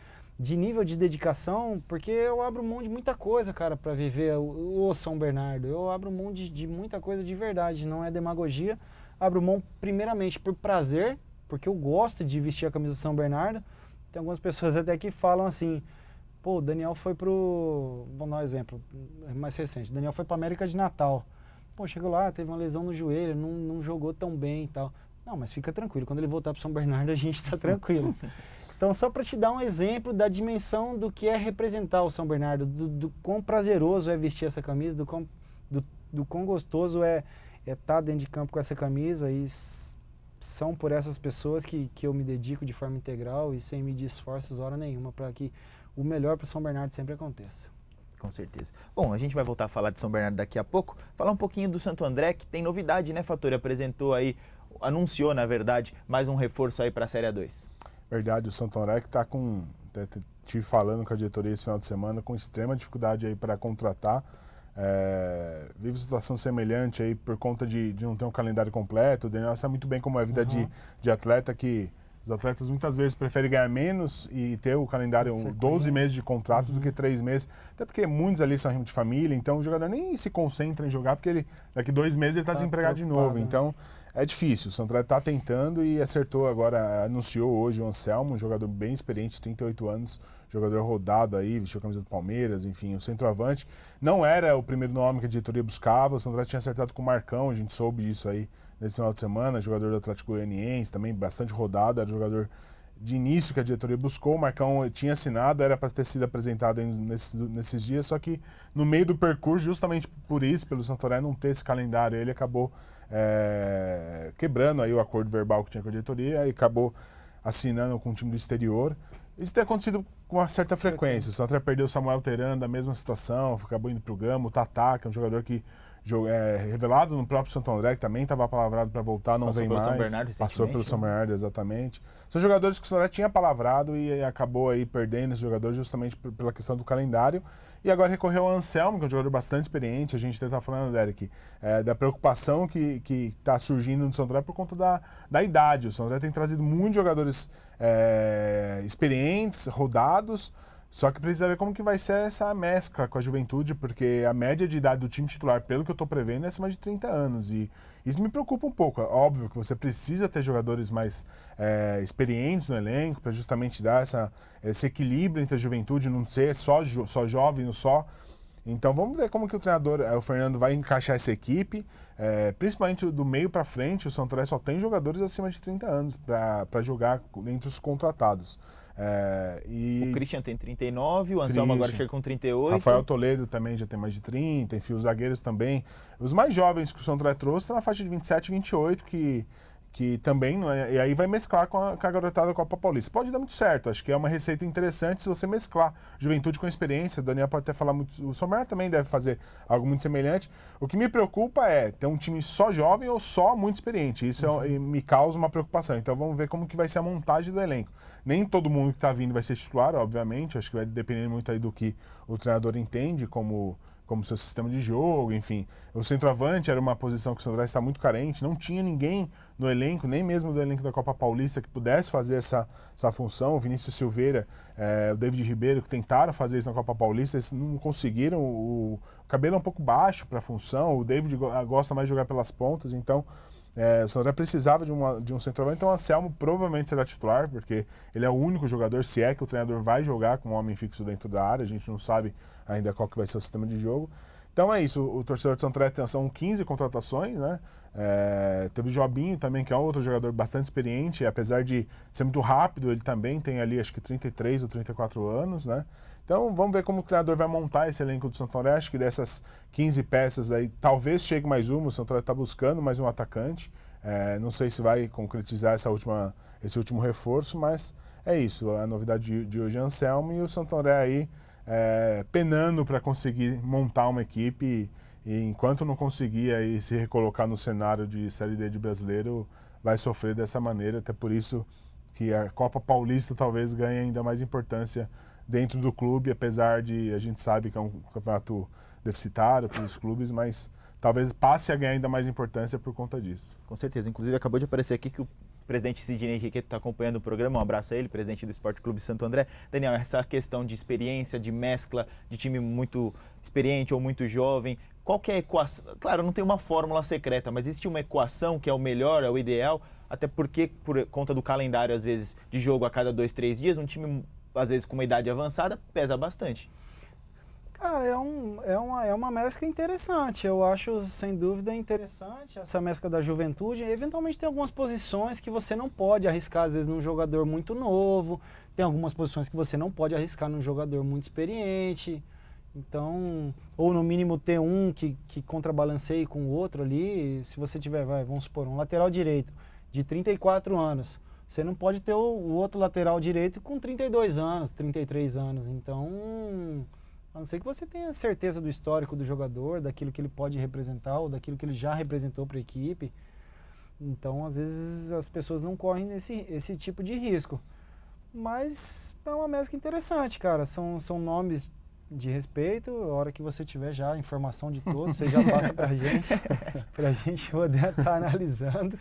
nível de dedicação, porque eu abro mão de muita coisa, cara, para viver o São Bernardo. Eu abro mão de muita coisa de verdade, não é demagogia. Abro mão primeiramente por prazer, porque eu gosto de vestir a camisa do São Bernardo. Tem algumas pessoas até que falam assim, pô, o Daniel foi vamos dar um exemplo mais recente, o Daniel foi para América de Natal. Pô, chegou lá, teve uma lesão no joelho, não jogou tão bem e tal. Não, mas fica tranquilo, quando ele voltar para São Bernardo a gente tá tranquilo. Então, só para te dar um exemplo da dimensão do que é representar o São Bernardo, do quão prazeroso é vestir essa camisa, do quão gostoso é estar dentro de campo com essa camisa, e são por essas pessoas que eu me dedico de forma integral e sem medir esforços hora nenhuma para que o melhor para o São Bernardo sempre aconteça. Com certeza. Bom, a gente vai voltar a falar de São Bernardo daqui a pouco, falar um pouquinho do Santo André, que tem novidade, né, Fattori? Anunciou, na verdade, mais um reforço aí para a Série A2. Verdade, o Santo André que está estive falando com a diretoria esse final de semana, com extrema dificuldade aí para contratar. Vive situação semelhante aí por conta de não ter um calendário completo. O Daniel sabe muito bem como é a vida de atleta, que os atletas muitas vezes preferem ganhar menos e ter o calendário 12 meses de contrato do que 3 meses. Até porque muitos ali são de família, então o jogador nem se concentra em jogar, porque daqui 2 meses ele está desempregado de novo. Então é difícil. O Santo André está tentando e acertou agora, anunciou hoje o Anselmo, um jogador bem experiente, 38 anos, jogador rodado aí, vestiu a camisa do Palmeiras, enfim, o centroavante. Não era o primeiro nome que a diretoria buscava, o Santo André tinha acertado com o Marcão, a gente soube disso aí nesse final de semana, jogador do Atlético Goianiense, também bastante rodado, era jogador de início que a diretoria buscou. O Marcão tinha assinado, era para ter sido apresentado nesses dias, só que no meio do percurso, justamente por isso, pelo Santo André não ter esse calendário, ele acabou quebrando aí o acordo verbal que tinha com a diretoria e acabou assinando com o time do exterior. Isso tem acontecido com uma certa frequência. O Santo André perdeu o Samuel Teran da mesma situação, acabou indo para o Gama, o Tatá, que é um jogador que revelado no próprio Santo André, que também estava palavrado para voltar, não vem mais. Passou pelo São Bernardo, exatamente. São jogadores que o Santo André tinha palavrado e acabou aí perdendo esse jogador justamente pela questão do calendário. E agora recorreu ao Anselmo, que é um jogador bastante experiente. A gente está falando, Derek, da preocupação que está surgindo no Santo André por conta da idade. O Santo André tem trazido muitos jogadores experientes, rodados, só que precisa ver como que vai ser essa mescla com a juventude, porque a média de idade do time titular, pelo que eu estou prevendo, é acima de 30 anos. E isso me preocupa um pouco. É óbvio que você precisa ter jogadores mais experientes no elenco, para justamente dar esse equilíbrio entre a juventude, não ser só jovem, só. Então vamos ver como que o treinador, o Fernando, vai encaixar essa equipe. Principalmente do meio para frente, o Santo André só tem jogadores acima de 30 anos para jogar entre os contratados. O Christian tem 39, o Anselmo agora chega com 38. Rafael Toledo também já tem mais de 30, enfim, os zagueiros também. Os mais jovens que o Santo André trouxe estão na faixa de 27 e 28, que também, não é, e aí vai mesclar com a garotada da Copa Paulista. Pode dar muito certo, acho que é uma receita interessante se você mesclar juventude com experiência. O Daniel pode até falar muito, o Somer também deve fazer algo muito semelhante. O que me preocupa é ter um time só jovem ou só muito experiente. Isso me causa uma preocupação. Então vamos ver como que vai ser a montagem do elenco. Nem todo mundo que está vindo vai ser titular, obviamente, acho que vai depender muito aí do que o treinador entende como seu sistema de jogo, enfim. O centroavante era uma posição que o Santo André está muito carente, não tinha ninguém no elenco, nem mesmo do elenco da Copa Paulista, que pudesse fazer essa função. O Vinícius Silveira, o David Ribeiro, que tentaram fazer isso na Copa Paulista, eles não conseguiram. O cabelo é um pouco baixo para a função, o David gosta mais de jogar pelas pontas, então o Santo André precisava de um centroavante. Então o Anselmo provavelmente será titular, porque ele é o único jogador, se é que o treinador vai jogar com um homem fixo dentro da área, a gente não sabe ainda qual que vai ser o sistema de jogo. Então é isso, o torcedor de Santo André são 15 contratações, né? Teve o Jobinho também, que é outro jogador bastante experiente, apesar de ser muito rápido, ele também tem ali acho que 33 ou 34 anos, né? Então vamos ver como o treinador vai montar esse elenco do Santo André. Acho que dessas 15 peças aí, talvez chegue mais uma, o Santo André está buscando mais um atacante. Não sei se vai concretizar esse último reforço, mas é isso, a novidade de hoje é Anselmo e o Santo André aí penando para conseguir montar uma equipe e enquanto não conseguir aí se recolocar no cenário de Série D de brasileiro, vai sofrer dessa maneira, até por isso que a Copa Paulista talvez ganhe ainda mais importância dentro do clube, apesar de a gente sabe que é um campeonato deficitário para os clubes, mas talvez passe a ganhar ainda mais importância por conta disso. Com certeza, inclusive acabou de aparecer aqui que o presidente Sidney Henriqueta está acompanhando o programa, um abraço a ele, presidente do Esporte Clube Santo André. Daniel, essa questão de experiência, de mescla, de time muito experiente ou muito jovem, qual que é a equação? Claro, não tem uma fórmula secreta, mas existe uma equação que é o melhor, é o ideal, até porque por conta do calendário, às vezes, de jogo a cada 2, 3 dias, um time, às vezes, com uma idade avançada, pesa bastante. Cara, é uma mescla interessante, eu acho sem dúvida interessante essa mescla da juventude. Eventualmente tem algumas posições que você não pode arriscar, às vezes, num jogador muito novo, tem algumas posições que você não pode arriscar num jogador muito experiente, então, ou no mínimo ter um que contrabalanceie com o outro ali. Se você tiver, vamos supor, um lateral direito de 34 anos, você não pode ter o outro lateral direito com 32 anos, 33 anos, então... A não ser que você tenha certeza do histórico do jogador, daquilo que ele pode representar ou daquilo que ele já representou para a equipe. Então, às vezes, as pessoas não correm esse tipo de risco. Mas é uma mescla interessante, cara. São nomes de respeito. A hora que você tiver já a informação de todos, você já passa para a gente poder estar analisando,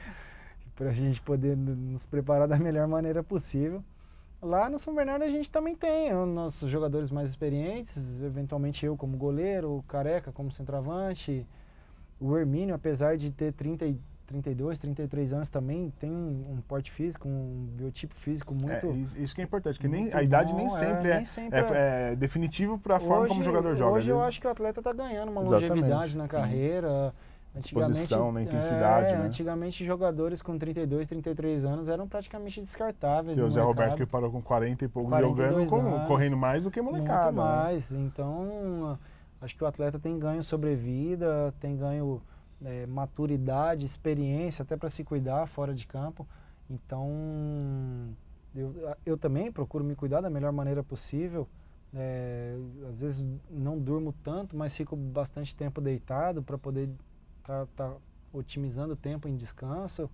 para a gente poder nos preparar da melhor maneira possível. Lá no São Bernardo a gente também tem os nossos jogadores mais experientes, eventualmente eu como goleiro, o Careca como centroavante, o Hermínio, apesar de ter 32, 33 anos também, tem um porte físico, um biotipo físico muito... Isso que é importante, que a idade nem sempre é definitivo para a forma como o jogador joga. Hoje eu acho que o atleta está ganhando uma longevidade na carreira. Disposição, né, intensidade, né? Antigamente jogadores com 32, 33 anos eram praticamente descartáveis. O Zé Roberto que parou com 40 e pouco jogando, correndo mais do que molecada. Muito mais, né? Então acho que o atleta tem ganho sobrevida, tem ganho maturidade, experiência até para se cuidar fora de campo. Então eu também procuro me cuidar da melhor maneira possível. Às vezes não durmo tanto, mas fico bastante tempo deitado para poder tá otimizando o tempo em descanso.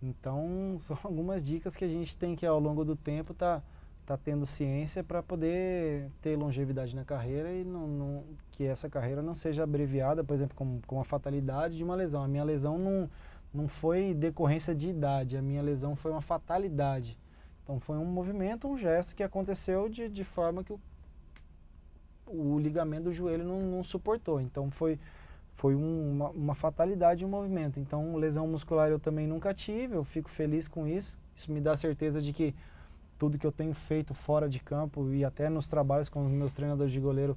Então são algumas dicas que a gente tem que ao longo do tempo tá tendo ciência para poder ter longevidade na carreira e que essa carreira não seja abreviada, por exemplo, com a fatalidade de uma lesão. A minha lesão não foi decorrência de idade, a minha lesão foi uma fatalidade. Então foi um movimento, um gesto que aconteceu de forma que o ligamento do joelho não suportou. Então foi uma fatalidade, um movimento. Então, lesão muscular eu também nunca tive, eu fico feliz com isso. Isso me dá certeza de que tudo que eu tenho feito fora de campo e até nos trabalhos com os meus treinadores de goleiro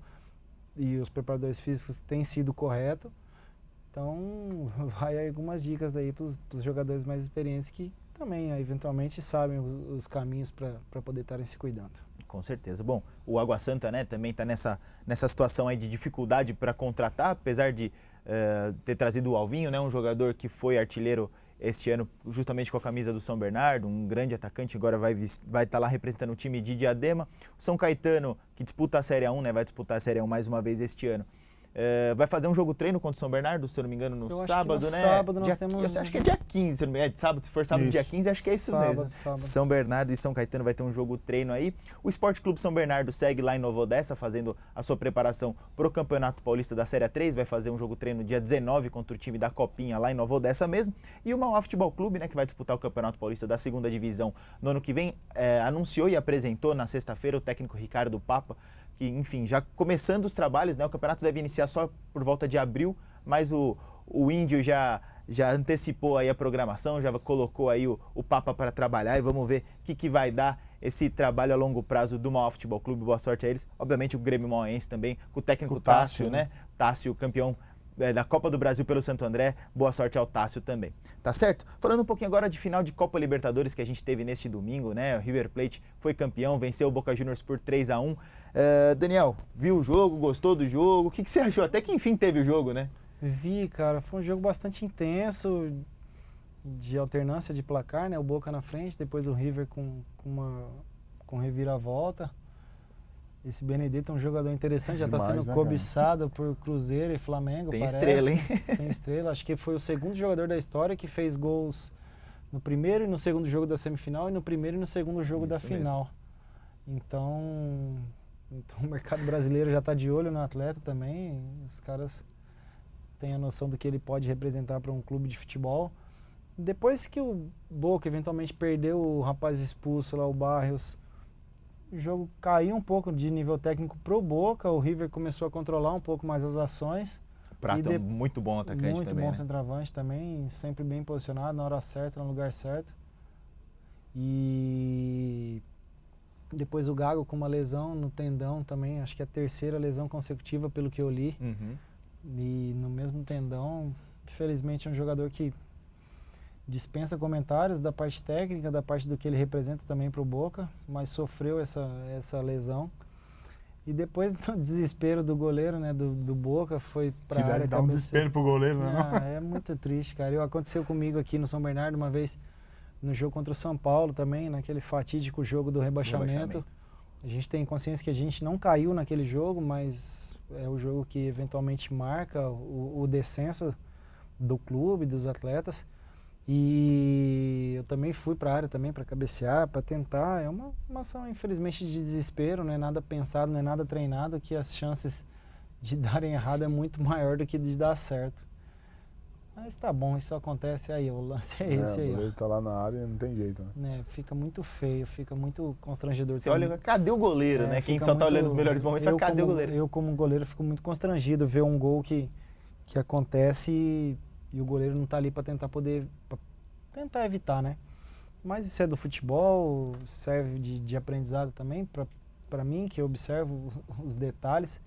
e os preparadores físicos tem sido correto. Então, vai algumas dicas aí para os jogadores mais experientes que também, eventualmente, sabem os caminhos para poder estarem se cuidando. Com certeza. Bom, o Água Santa, né, também está nessa situação aí de dificuldade para contratar, apesar de ter trazido o Alvinho, né, um jogador que foi artilheiro este ano justamente com a camisa do São Bernardo, um grande atacante, agora vai estar lá representando o time de Diadema. O São Caetano, que disputa a Série A1, né, vai disputar a Série A1 mais uma vez este ano. Vai fazer um jogo treino contra o São Bernardo, se eu não me engano, no sábado, né? Sábado nós temos... Acho que é dia 15, se não me engano, sábado, se for sábado, dia 15, acho que é isso mesmo. Sábado. São Bernardo e São Caetano vai ter um jogo treino aí. O Esporte Clube São Bernardo segue lá em Nova Odessa, fazendo a sua preparação para o Campeonato Paulista da Série A3, vai fazer um jogo treino dia 19 contra o time da Copinha lá em Nova Odessa mesmo. E o Mauá Futebol Clube, né, que vai disputar o Campeonato Paulista da segunda divisão no ano que vem, anunciou e apresentou na sexta-feira o técnico Ricardo Papa, que, enfim, já começando os trabalhos, né? O campeonato deve iniciar só por volta de abril, mas o Índio já antecipou aí a programação, já colocou aí o Papa para trabalhar e vamos ver o que vai dar esse trabalho a longo prazo do Mauá Futebol Clube. Boa sorte a eles. Obviamente o Grêmio Mauense também, com o técnico Tássio, né? Tássio, campeão da Copa do Brasil pelo Santo André, boa sorte ao Tássio também, tá certo? Falando um pouquinho agora de final de Copa Libertadores que a gente teve neste domingo, né? O River Plate foi campeão, venceu o Boca Juniors por 3-1. Daniel, viu o jogo, gostou do jogo? O que você achou? Até que enfim teve o jogo, né? Vi, cara, foi um jogo bastante intenso, de alternância de placar, né? O Boca na frente, depois o River com reviravolta. Esse Benedetto é um jogador interessante, já está sendo cobiçado por Cruzeiro e Flamengo, parece. Estrela, hein? Tem estrela. Acho que foi o segundo jogador da história que fez gols no primeiro e no segundo jogo da semifinal e no primeiro e no segundo jogo da final. Então o mercado brasileiro já está de olho no atleta também. Os caras têm a noção do que ele pode representar para um clube de futebol. Depois que o Boca eventualmente perdeu o rapaz expulso lá, o Barrios, o jogo caiu um pouco de nível técnico pro Boca, o River começou a controlar um pouco mais as ações. Prato é muito bom atacante muito também, bom, né? Centroavante também, sempre bem posicionado, na hora certa, no lugar certo. E depois o Gago com uma lesão no tendão também, acho que é a terceira lesão consecutiva pelo que eu li. E no mesmo tendão, infelizmente é um jogador que dispensa comentários da parte técnica, da parte do que ele representa também para o Boca, mas sofreu essa lesão. E depois do desespero do goleiro, né, do Boca, foi para a área. Que deve dar um desespero pro goleiro, né? É muito triste, cara. Aconteceu comigo aqui no São Bernardo uma vez, no jogo contra o São Paulo também, naquele fatídico jogo do rebaixamento. A gente tem consciência que a gente não caiu naquele jogo, mas é o jogo que eventualmente marca o descenso do clube, dos atletas. E eu também fui para a área também para cabecear, para tentar. É uma ação, infelizmente, de desespero, não é nada pensado, não é nada treinado, que as chances de darem errado é muito maior do que de dar certo. Mas tá bom, isso acontece aí, o lance é esse aí. O goleiro tá lá na área e não tem jeito, né? Fica muito feio, fica muito constrangedor. Você olha, cadê o goleiro, né? Quem só tá olhando os melhores momentos, cadê o goleiro? Eu como goleiro fico muito constrangido ver um gol que acontece e o goleiro não tá ali para tentar evitar, né? Mas isso é do futebol, serve de aprendizado também para mim, que eu observo os detalhes.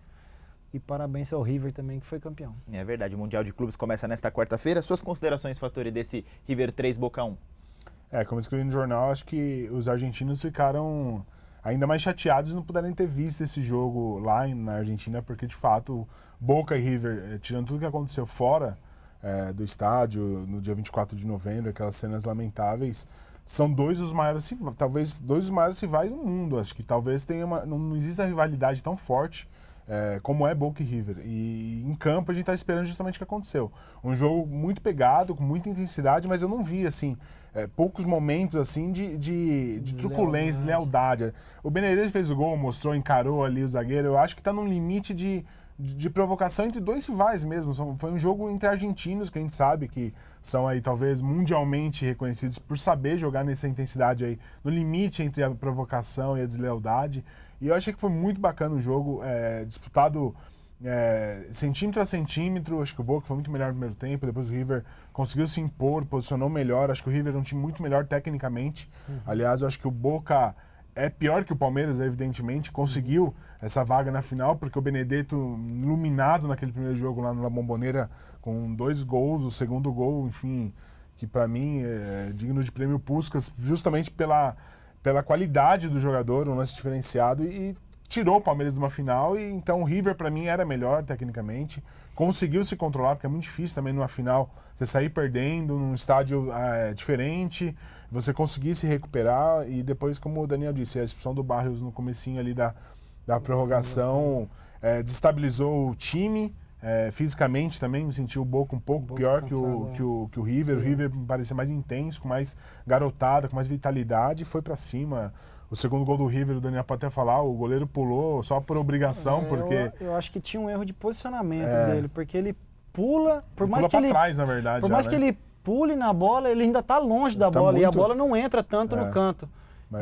E parabéns ao River também, que foi campeão. É verdade, o Mundial de Clubes começa nesta quarta-feira. Suas considerações, Fattori, desse River 3, Boca 1? Como eu escrevi no jornal, acho que os argentinos ficaram ainda mais chateados de não puderem ter visto esse jogo lá na Argentina, porque de fato Boca e River, tirando tudo que aconteceu fora do estádio, no dia 24 de novembro, aquelas cenas lamentáveis, são talvez dois dos maiores rivais do mundo. Acho que talvez não exista rivalidade tão forte como é Boca e River. E em campo a gente está esperando justamente o que aconteceu. Um jogo muito pegado, com muita intensidade, mas eu não vi assim poucos momentos assim de truculência, lealdade. O Benedetto fez o gol, encarou ali o zagueiro. Eu acho que está num limite de provocação entre dois rivais mesmo. Foi um jogo entre argentinos, que a gente sabe que são aí talvez mundialmente reconhecidos por saber jogar nessa intensidade aí, no limite entre a provocação e a deslealdade. E eu achei que foi muito bacana o jogo, disputado centímetro a centímetro. Acho que o Boca foi muito melhor no primeiro tempo, depois o River conseguiu se impor, posicionou melhor. Acho que o River é um time muito melhor tecnicamente. Aliás, eu acho que o Boca é pior que o Palmeiras, evidentemente, conseguiu essa vaga na final, porque o Benedetto, iluminado naquele primeiro jogo lá na La Bombonera, com 2 gols, o segundo gol, enfim, que para mim é digno de prêmio Puskás, justamente pela qualidade do jogador, um lance diferenciado, e tirou o Palmeiras de uma final. E então o River para mim era melhor tecnicamente, conseguiu se controlar, porque é muito difícil também numa final você sair perdendo num estádio diferente, você conseguir se recuperar. E depois, como o Daniel disse, a expulsão do Barrios no comecinho ali da prorrogação desestabilizou o time. Fisicamente também me senti o Boca um pouco pior que o River. O River me parecia mais intenso, com mais garotada, com mais vitalidade, e foi pra cima. O segundo gol do River, o Daniel pode até falar, o goleiro pulou só por obrigação, porque... Eu acho que tinha um erro de posicionamento dele, porque ele pula... Por mais que pra trás, na verdade. Por mais que ele pule na bola, ele ainda tá longe da bola, e a bola não entra tanto no canto.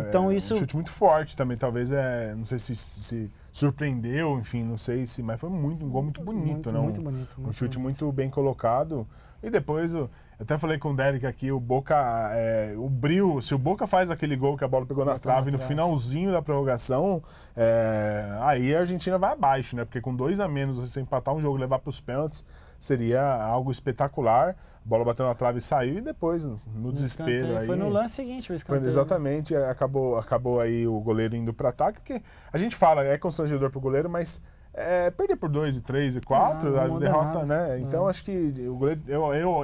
Então isso... Um chute muito forte também, talvez, não sei se surpreendeu, enfim, não sei se... Mas foi um gol muito bonito, né? Muito bonito. Um chute muito bem colocado. E depois, eu até falei com o Derek aqui, o Boca, o brilho, se o Boca faz aquele gol que a bola pegou na trave no finalzinho da prorrogação, aí a Argentina vai abaixo, né? Porque com 2 a menos, você empatar um jogo e levar para os pênaltis, seria algo espetacular. A bola bateu na trave e saiu, e depois, no desespero... Aí, foi no lance seguinte o escanteio. Exatamente, acabou aí o goleiro indo para ataque, porque a gente fala, é constrangedor pro goleiro, mas perder por 2, 3 e 4, a derrota, né? Então acho que o goleiro,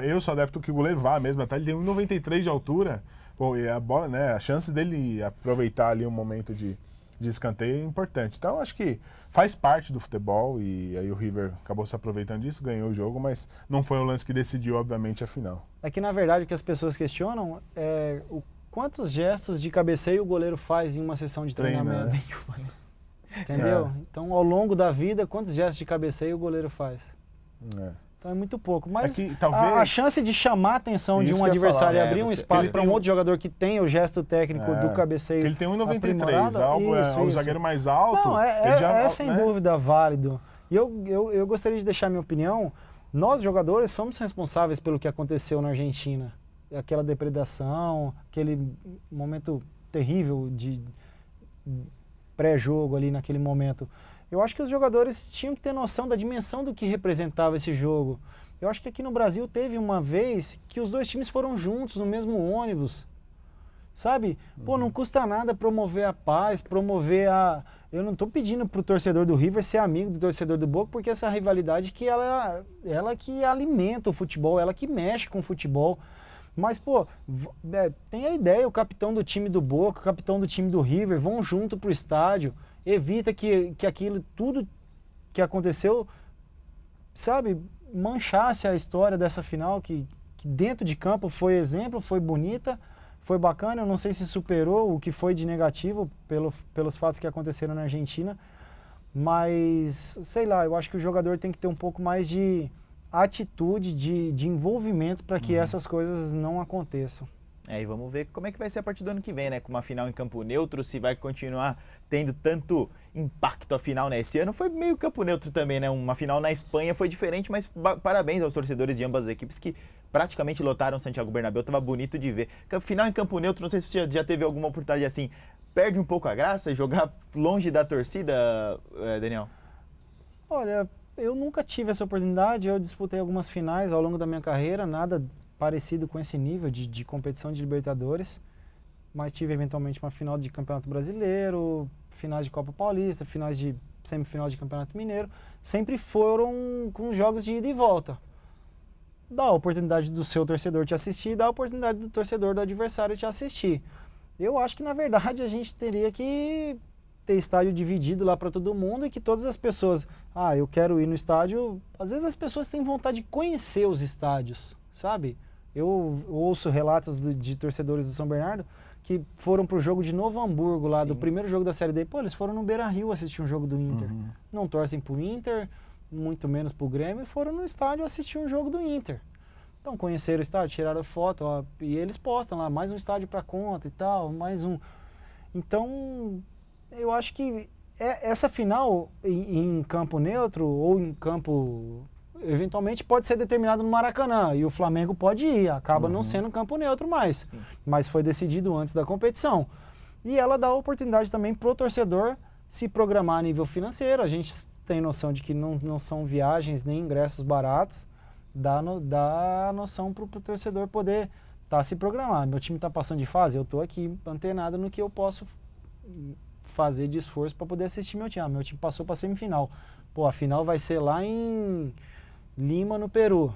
eu sou adepto que o goleiro vá mesmo, até ele tem 1,93 de altura, pô, e a bola, né? A chance dele aproveitar ali um momento de escanteio é importante. Então acho que faz parte do futebol, e aí o River acabou se aproveitando disso, ganhou o jogo, mas não foi o lance que decidiu, obviamente, a final. É que, na verdade, o que as pessoas questionam é quantos gestos de cabeceio o goleiro faz em uma sessão de treinamento. Né? Entendeu? Então, ao longo da vida, quantos gestos de cabeceio o goleiro faz? Então é muito pouco. Mas talvez... a chance de chamar a atenção de um adversário e abrir um espaço para um outro jogador que tem o gesto técnico do cabeceio. Ele tem 1,93, é o zagueiro mais alto. Não, sem dúvida válido. E eu gostaria de deixar minha opinião. Nós, jogadores, somos responsáveis pelo que aconteceu na Argentina. Aquela depredação, aquele momento terrível de pré-jogo ali naquele momento. Eu acho que os jogadores tinham que ter noção da dimensão do que representava esse jogo. Eu acho que aqui no Brasil teve uma vez que os 2 times foram juntos no mesmo ônibus, sabe? Pô, não custa nada promover a paz, promover a... Eu não estou pedindo pro torcedor do River ser amigo do torcedor do Boca, porque essa rivalidade que ela que alimenta o futebol, ela que mexe com o futebol. Mas, pô, tem a ideia, o capitão do time do Boca, o capitão do time do River, vão junto pro estádio, evita que aquilo, tudo que aconteceu, sabe, manchasse a história dessa final, que dentro de campo foi exemplo, foi bonita, foi bacana. Eu não sei se superou o que foi de negativo pelos fatos que aconteceram na Argentina, mas, sei lá, eu acho que o jogador tem que ter um pouco mais de atitude, de envolvimento para que essas coisas não aconteçam. E vamos ver como é que vai ser a partir do ano que vem, né? Com uma final em campo neutro, se vai continuar tendo tanto impacto a final, né? Esse ano foi meio campo neutro também, né? Uma final na Espanha foi diferente, mas parabéns aos torcedores de ambas as equipes que praticamente lotaram Santiago Bernabéu, tava bonito de ver. Final em campo neutro, não sei se você já teve alguma oportunidade assim, perde um pouco a graça jogar longe da torcida, Daniel? Olha, eu nunca tive essa oportunidade, eu disputei algumas finais ao longo da minha carreira, nada parecido com esse nível de competição de Libertadores, mas tive eventualmente uma final de Campeonato Brasileiro, finais de Copa Paulista, finais de semifinal de Campeonato Mineiro, sempre foram com jogos de ida e volta. Dá a oportunidade do seu torcedor te assistir, dá a oportunidade do torcedor do adversário te assistir. Eu acho que, na verdade, a gente teria que ter estádio dividido lá para todo mundo e que todas as pessoas... eu quero ir no estádio... Às vezes as pessoas têm vontade de conhecer os estádios, sabe? Eu ouço relatos de torcedores do São Bernardo que foram pro jogo de Novo Hamburgo, lá do primeiro jogo da Série D. Pô, eles foram no Beira-Rio assistir um jogo do Inter. Não torcem pro Inter, muito menos pro Grêmio, e foram no estádio assistir um jogo do Inter. Então, conheceram o estádio, tiraram foto, e eles postam lá, mais um estádio para conta e tal, mais um... Então, eu acho que essa final em campo neutro ou em campo... Eventualmente pode ser determinado no Maracanã, e o Flamengo pode ir, acaba não sendo campo neutro mais. Mas foi decidido antes da competição. E ela dá a oportunidade também pro torcedor se programar a nível financeiro. A gente tem noção de que não são viagens nem ingressos baratos. dá a noção pro torcedor poder se programar. Meu time tá passando de fase, eu tô aqui antenado no que eu posso fazer de esforço para poder assistir meu time. Meu time passou para semifinal. Pô, a final vai ser lá em Lima, no Peru.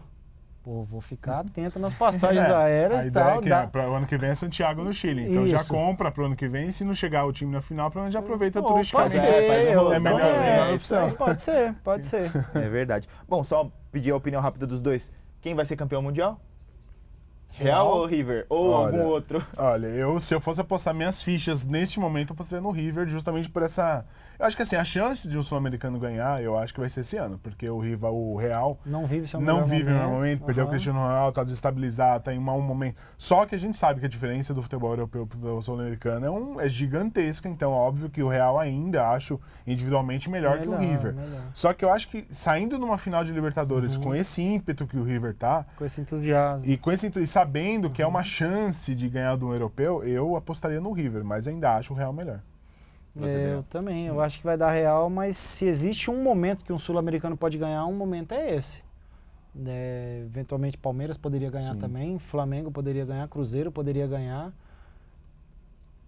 Pô, vou ficar atento nas passagens aéreas e tal. Para o ano que vem é Santiago, no Chile. Então já compra para o ano que vem. Se não chegar o time na final, pelo menos já aproveita turisticamente. É melhor opção. Pode ser. É verdade. Bom, só pedir a opinião rápida dos dois. Quem vai ser campeão mundial? Real ou River? Ou algum outro? Olha, se eu fosse apostar minhas fichas neste momento, eu apostaria no River, justamente por essa... Eu acho que assim, a chance de um sul-americano ganhar, eu acho que vai ser esse ano, porque o Real não vive o melhor momento, perdeu o Cristiano Ronaldo, tá desestabilizado, tá em mau momento. Só que a gente sabe que a diferença do futebol europeu pro sul-americano é gigantesca, então óbvio que o Real ainda acho individualmente melhor que o River. Só que eu acho que saindo numa final de Libertadores com esse ímpeto que o River tá, com esse entusiasmo, e sabendo que é uma chance de ganhar do europeu, eu apostaria no River, mas ainda acho o Real melhor. Eu também, eu acho que vai dar Real, mas se existe um momento que um sul-americano pode ganhar, um momento é esse. Eventualmente Palmeiras poderia ganhar também, Flamengo poderia ganhar, Cruzeiro poderia ganhar,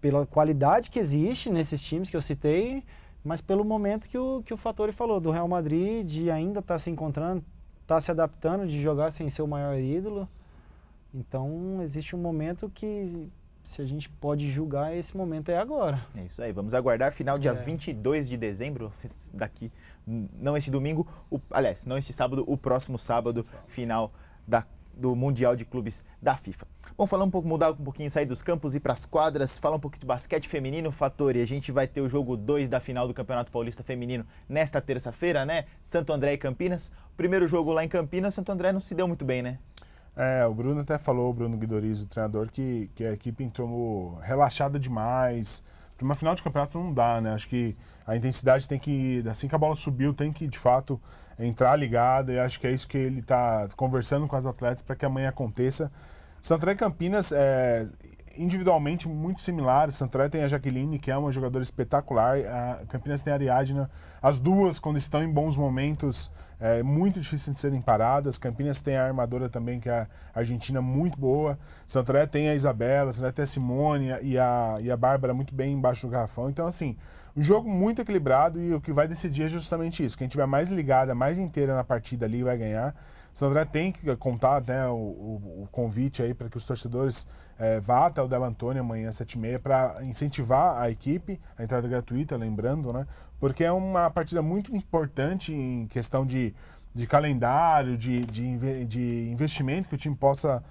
pela qualidade que existe nesses times que eu citei, mas pelo momento que o Fattori falou, do Real Madrid, de ainda estar se encontrando, estar se adaptando, de jogar sem ser o maior ídolo. Então existe um momento que... se a gente pode julgar, esse momento é agora. É isso aí, vamos aguardar. Final dia 22 de dezembro, daqui, não este domingo, aliás, não este sábado, o próximo sábado, final do Mundial de Clubes da FIFA. Vamos falar mudar um pouquinho, sair dos campos, ir para as quadras, falar um pouquinho de basquete feminino, Fattori. A gente vai ter o jogo 2 da final do Campeonato Paulista Feminino nesta terça-feira, né? Santo André e Campinas. Primeiro jogo lá em Campinas, Santo André não se deu muito bem, né? O Bruno até falou, o Bruno Guidoriz, o treinador, que a equipe entrou relaxada demais. Para uma final de campeonato não dá, né? Acho que a intensidade tem que, assim que a bola subiu, tem que, de fato, entrar ligada. E acho que é isso que ele está conversando com as atletas para que amanhã aconteça. Santo André e Campinas, individualmente, muito similares. Santo André tem a Jaqueline, que é uma jogadora espetacular. A Campinas tem a Ariadna. As duas, quando estão em bons momentos, é muito difícil de serem paradas. Campinas tem a armadora também, que é a argentina, muito boa. Santo André tem a Isabela, Santo André tem a Simone e a Bárbara muito bem embaixo do garrafão. Então, assim, um jogo muito equilibrado, e o que vai decidir é justamente isso. Quem tiver mais ligada, mais inteira na partida ali vai ganhar. Santo André tem que contar, né, o convite aí para que os torcedores vá até o Della Antônia amanhã às 7h30 para incentivar a equipe, a entrada gratuita, lembrando, né? Porque é uma partida muito importante em questão de calendário, de investimento que o time possa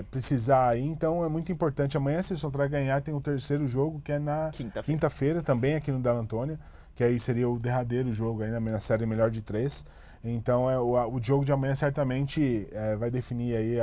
precisar aí. Então é muito importante. Amanhã, se o Santo André ganhar, tem o terceiro jogo, que é na quinta-feira, também aqui no Della Antônia, que aí seria o derradeiro jogo aí na série melhor de 3. Então o jogo de amanhã certamente vai definir aí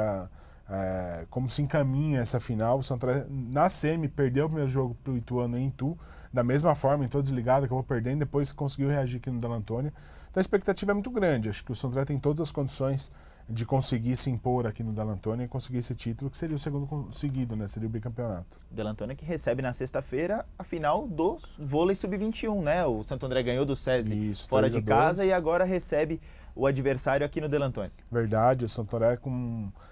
como se encaminha essa final. O Santo André, na semi, perdeu o primeiro jogo para o Ituano em Itu, da mesma forma, entrou desligado, acabou perdendo, depois conseguiu reagir aqui no Della Antônia. Então a expectativa é muito grande. Acho que o Santo André tem todas as condições de conseguir se impor aqui no Della Antônia e conseguir esse título, que seria o segundo seguido, né? Seria o bicampeonato. Della Antônia que recebe na sexta-feira a final do vôlei sub-21, né? O Santo André ganhou do SESI fora de casa e agora recebe o adversário aqui no Della Antônia. Verdade, o Santo André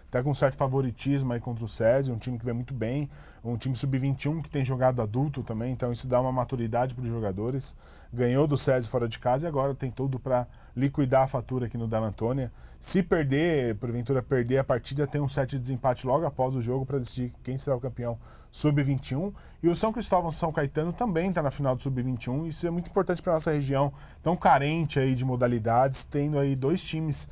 até com um certo favoritismo aí contra o SESI, um time que vem muito bem, um time sub-21 que tem jogado adulto também, então isso dá uma maturidade para os jogadores. Ganhou do SESI fora de casa e agora tem tudo para liquidar a fatura aqui no Della Antônia. Se perder, porventura perder a partida, tem um set de desempate logo após o jogo para decidir quem será o campeão sub-21. E o São Cristóvão São Caetano também está na final do sub-21. Isso é muito importante para a nossa região, tão carente aí de modalidades, tendo aí dois times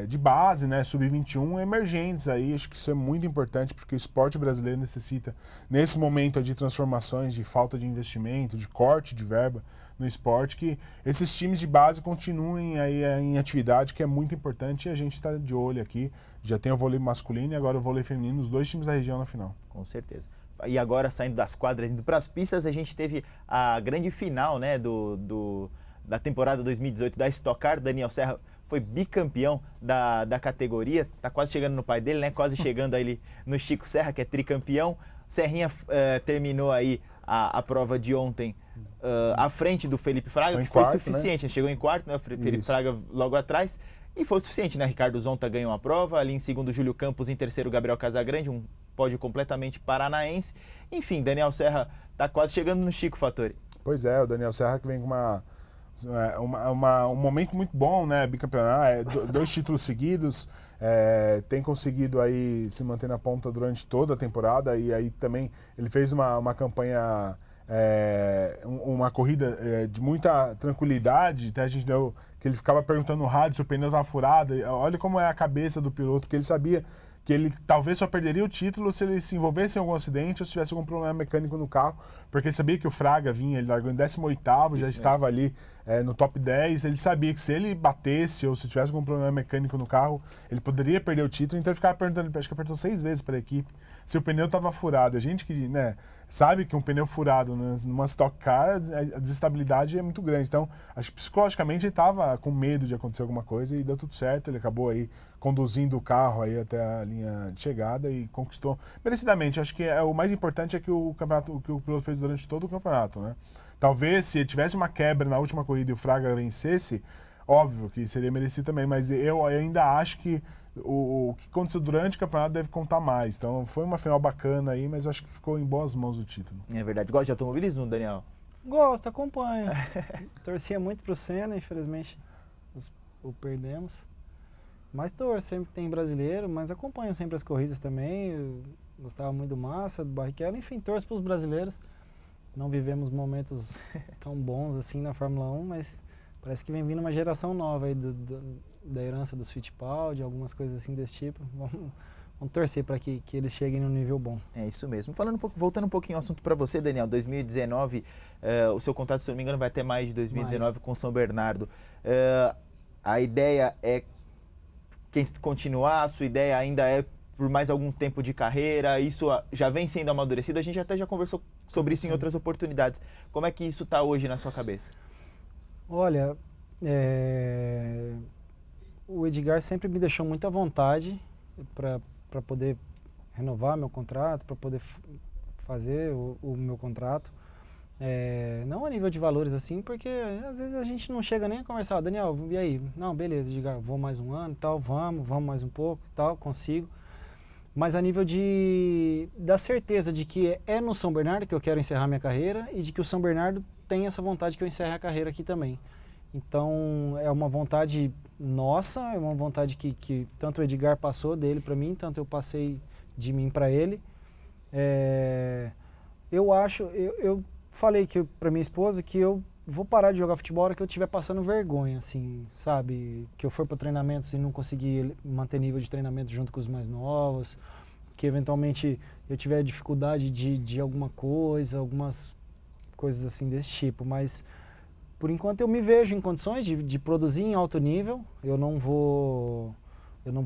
de base, né, sub-21 emergentes aí. Acho que isso é muito importante porque o esporte brasileiro necessita, nesse momento de transformações, de falta de investimento, de corte de verba no esporte, que esses times de base continuem aí em atividade, que é muito importante, e a gente está de olho aqui. Já tem o vôlei masculino e agora o vôlei feminino, os dois times da região na final. Com certeza. E agora, saindo das quadras, indo para as pistas, a gente teve a grande final, né, da temporada 2018 da Stock Car. Daniel Serra foi bicampeão da categoria, tá quase chegando no pai dele, né, quase chegando aí no Chico Serra, que é tricampeão. Serrinha terminou aí a prova de ontem à frente do Felipe Fraga, que foi suficiente, né? Chegou em quarto, né? O Felipe Fraga logo atrás. E foi o suficiente, né? Ricardo Zonta ganhou a prova, ali em segundo Júlio Campos, em terceiro Gabriel Casagrande, um pódio completamente paranaense. Enfim, Daniel Serra tá quase chegando no Chico Fattori. Pois é, o Daniel Serra que vem com um momento muito bom, né? Bicampeonato, 2 títulos seguidos, tem conseguido aí se manter na ponta durante toda a temporada e aí também ele fez uma campanha, uma corrida de muita tranquilidade, até a gente deu que ele ficava perguntando no rádio se o pneu estava furado. Olha como é a cabeça do piloto, que ele sabia que ele talvez só perderia o título se ele se envolvesse em algum acidente ou se tivesse algum problema mecânico no carro, porque ele sabia que o Fraga vinha, ele largou em 18º, já estava ali no top 10, ele sabia que se ele batesse ou se tivesse algum problema mecânico no carro, ele poderia perder o título, então ele ficava perguntando, acho que apertou 6 vezes para a equipe, se o pneu estava furado. A gente que sabe que um pneu furado numa Stock Car, a desestabilidade é muito grande, então acho que psicologicamente ele estava com medo de acontecer alguma coisa e deu tudo certo, ele acabou aí conduzindo o carro aí até a linha de chegada e conquistou merecidamente. Acho que o mais importante é que o piloto fez durante todo o campeonato, né? Talvez se tivesse uma quebra na última corrida e o Fraga vencesse, óbvio que seria merecido também, mas eu ainda acho que o que aconteceu durante o campeonato deve contar mais. Então foi uma final bacana aí, mas eu acho que ficou em boas mãos o título. É verdade. Gosta de automobilismo, Daniel? Gosto, acompanho. Torcia muito pro Senna, infelizmente o perdemos. Mas torço, sempre tem brasileiro, mas acompanho sempre as corridas também. Eu gostava muito do Massa, do Barrichello, enfim, torço pros brasileiros. Não vivemos momentos tão bons assim na Fórmula 1, mas parece que vem vindo uma geração nova aí da herança dos Fittipaldi, algumas coisas assim desse tipo. Vamos torcer para que eles cheguem num nível bom. É isso mesmo. Voltando um pouquinho ao assunto para você, Daniel, 2019, o seu contrato, se não me engano, vai até mais de 2019 com o São Bernardo. A ideia é continuar, a sua ideia ainda é por mais algum tempo de carreira, isso já vem sendo amadurecido, a gente até já conversou sobre isso em outras oportunidades. Como é que isso está hoje na sua cabeça? Olha, o Edgar sempre me deixou muita vontade para poder renovar meu contrato, para poder fazer o meu contrato. Não a nível de valores assim, porque às vezes a gente não chega nem a conversar. Daniel, e aí? Não, beleza, Edgar, vou mais um ano, tal, vamos mais um pouco, tal, consigo. Mas a nível da certeza de que é no São Bernardo que eu quero encerrar minha carreira e de que o São Bernardo tem essa vontade que eu encerre a carreira aqui também. Então é uma vontade nossa, é uma vontade que tanto o Edgar passou dele para mim, tanto eu passei de mim para ele. Eu falei para minha esposa que eu vou parar de jogar futebol a hora que eu estiver passando vergonha, assim, sabe? Que eu for para treinamentos e não conseguir manter nível de treinamento junto com os mais novos, que eventualmente eu tiver dificuldade de alguma coisa, algumas coisas assim desse tipo, mas por enquanto eu me vejo em condições de produzir em alto nível. Eu não vou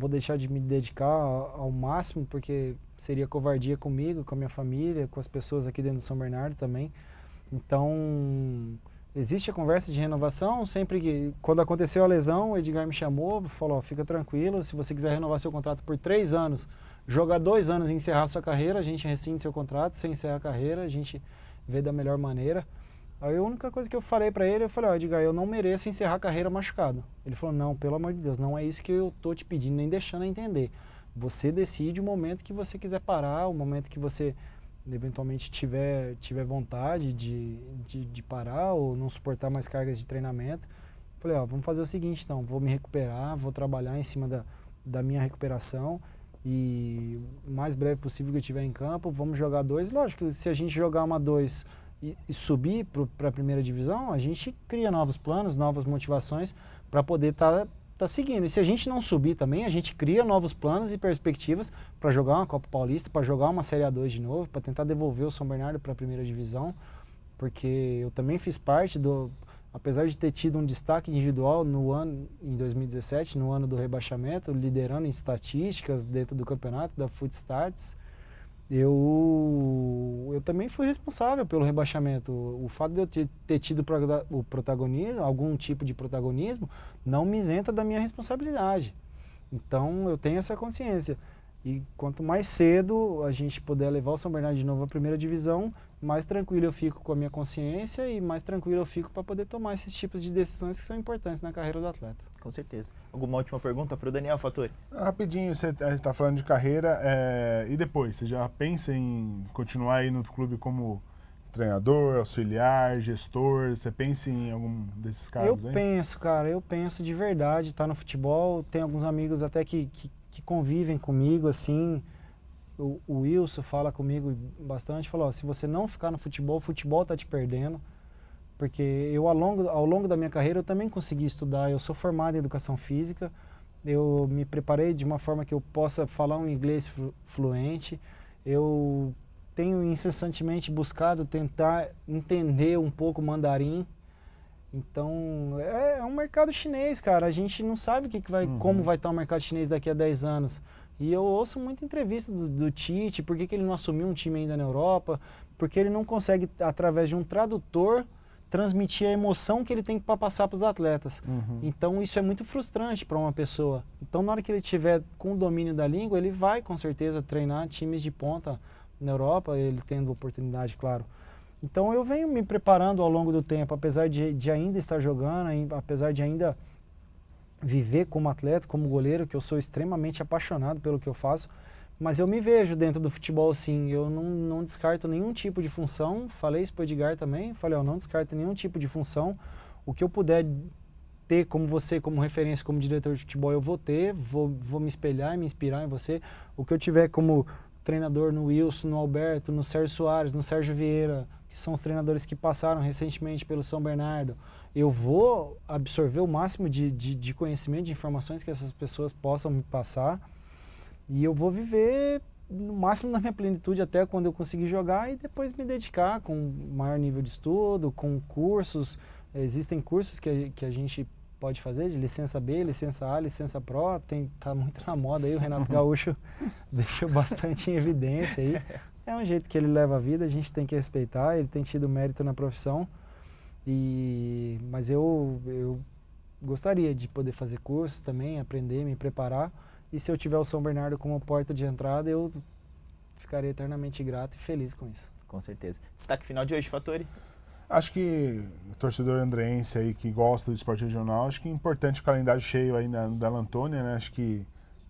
deixar de me dedicar ao máximo, porque seria covardia comigo, com a minha família, com as pessoas aqui dentro do São Bernardo também. Então, existe a conversa de renovação, sempre que, quando aconteceu a lesão, o Edgar me chamou, falou, fica tranquilo, se você quiser renovar seu contrato por 3 anos, jogar 2 anos e encerrar sua carreira, a gente rescinde seu contrato, sem encerrar a carreira, a gente vê da melhor maneira. Aí a única coisa que eu falei pra ele, eu falei, Edgar, eu não mereço encerrar a carreira machucado. Ele falou, não, pelo amor de Deus, não é isso que eu tô te pedindo, nem deixando a entender. Você decide o momento que você quiser parar, o momento que você eventualmente tiver vontade de parar ou não suportar mais cargas de treinamento. Falei, vamos fazer o seguinte então, vou me recuperar, vou trabalhar em cima da minha recuperação e o mais breve possível que eu estiver em campo, vamos jogar 2. Lógico, se a gente jogar uma 2 e subir para a primeira divisão, a gente cria novos planos, novas motivações para poder estar seguindo. E se a gente não subir também, a gente cria novos planos e perspectivas para jogar uma Copa Paulista, para jogar uma Série A2 de novo, para tentar devolver o São Bernardo para a primeira divisão, porque eu também fiz parte apesar de ter tido um destaque individual em 2017, no ano do rebaixamento, liderando em estatísticas dentro do campeonato da Footstarts, eu também fui responsável pelo rebaixamento. O fato de eu ter tido o protagonismo, algum tipo de protagonismo, não me isenta da minha responsabilidade. Então eu tenho essa consciência. E quanto mais cedo a gente puder levar o São Bernardo de novo à primeira divisão, mais tranquilo eu fico com a minha consciência e mais tranquilo eu fico para poder tomar esses tipos de decisões que são importantes na carreira do atleta. Com certeza. Alguma última pergunta para o Daniel Fattori? Rapidinho, você está falando de carreira, e depois? Você já pensa em continuar aí no clube como treinador, auxiliar, gestor? Você pensa em algum desses cargos aí? Eu penso de verdade, tá no futebol. Tem alguns amigos até que convivem comigo, assim. O Wilson fala comigo bastante, falou, se você não ficar no futebol, o futebol tá te perdendo. Porque eu, ao longo da minha carreira, eu também consegui estudar. Eu sou formado em educação física, eu me preparei de uma forma que eu possa falar um inglês fluente. Eu tenho incessantemente buscado tentar entender um pouco o mandarim. Então, é um mercado chinês, cara. A gente não sabe como vai estar o mercado chinês daqui a 10 anos. E eu ouço muita entrevista do Tite, por que ele não assumiu um time ainda na Europa, porque ele não consegue, através de um tradutor, transmitir a emoção que ele tem para passar para os atletas. Então, isso é muito frustrante para uma pessoa. Então, na hora que ele tiver com o domínio da língua, ele vai, com certeza, treinar times de ponta na Europa, ele tendo oportunidade, claro. Então, eu venho me preparando ao longo do tempo, apesar de ainda estar jogando, apesar de ainda viver como atleta, como goleiro, que eu sou extremamente apaixonado pelo que eu faço, mas eu me vejo dentro do futebol, sim. Eu não descarto nenhum tipo de função. Falei isso para o Edgar também. Falei, eu não descarto nenhum tipo de função. O que eu puder ter como você, como referência, como diretor de futebol, eu vou ter. Vou me espelhar e me inspirar em você. O que eu tiver como treinador no Wilson, no Alberto, no Sérgio Soares, no Sérgio Vieira, que são os treinadores que passaram recentemente pelo São Bernardo, eu vou absorver o máximo de conhecimento, de informações que essas pessoas possam me passar. E eu vou viver no máximo da minha plenitude até quando eu conseguir jogar e depois me dedicar com maior nível de estudo, com cursos. Existem cursos que a gente pode fazer de licença B, licença A, licença Pro. Tá muito na moda aí, o Renato Gaúcho deixou bastante em evidência aí. É um jeito que ele leva a vida, a gente tem que respeitar, ele tem tido mérito na profissão. Mas eu gostaria de poder fazer cursos também, aprender, me preparar. E se eu tiver o São Bernardo como porta de entrada, eu ficarei eternamente grato e feliz com isso. Com certeza. Destaque final de hoje, Fattori? Acho que o torcedor andreense aí que gosta do esporte regional, acho que é importante o calendário cheio aí da Lantônia, né? Acho que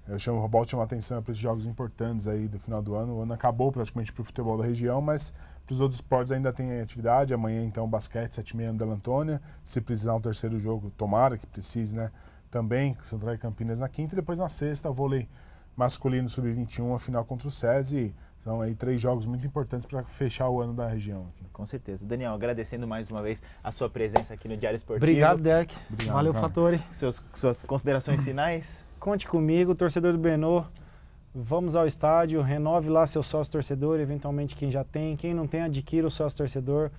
o Robaldo chama a atenção para esses jogos importantes aí do final do ano. O ano acabou praticamente para o futebol da região, mas para os outros esportes ainda tem atividade. Amanhã, então, basquete, 7h30 da Lantônia. Se precisar um terceiro jogo, tomara que precise, né? Também, Central e Campinas na quinta. E depois na sexta, vôlei masculino sub-21, a final contra o SESI. São aí 3 jogos muito importantes para fechar o ano da região aqui. Com certeza. Daniel, agradecendo mais uma vez a sua presença aqui no Diário Esportivo. Obrigado, Derek. Valeu, cara. Fattori. Suas considerações finais? Conte comigo, torcedor do Benô. Vamos ao estádio, renove lá seu sócio torcedor, eventualmente quem já tem. Quem não tem, adquira o sócio torcedor.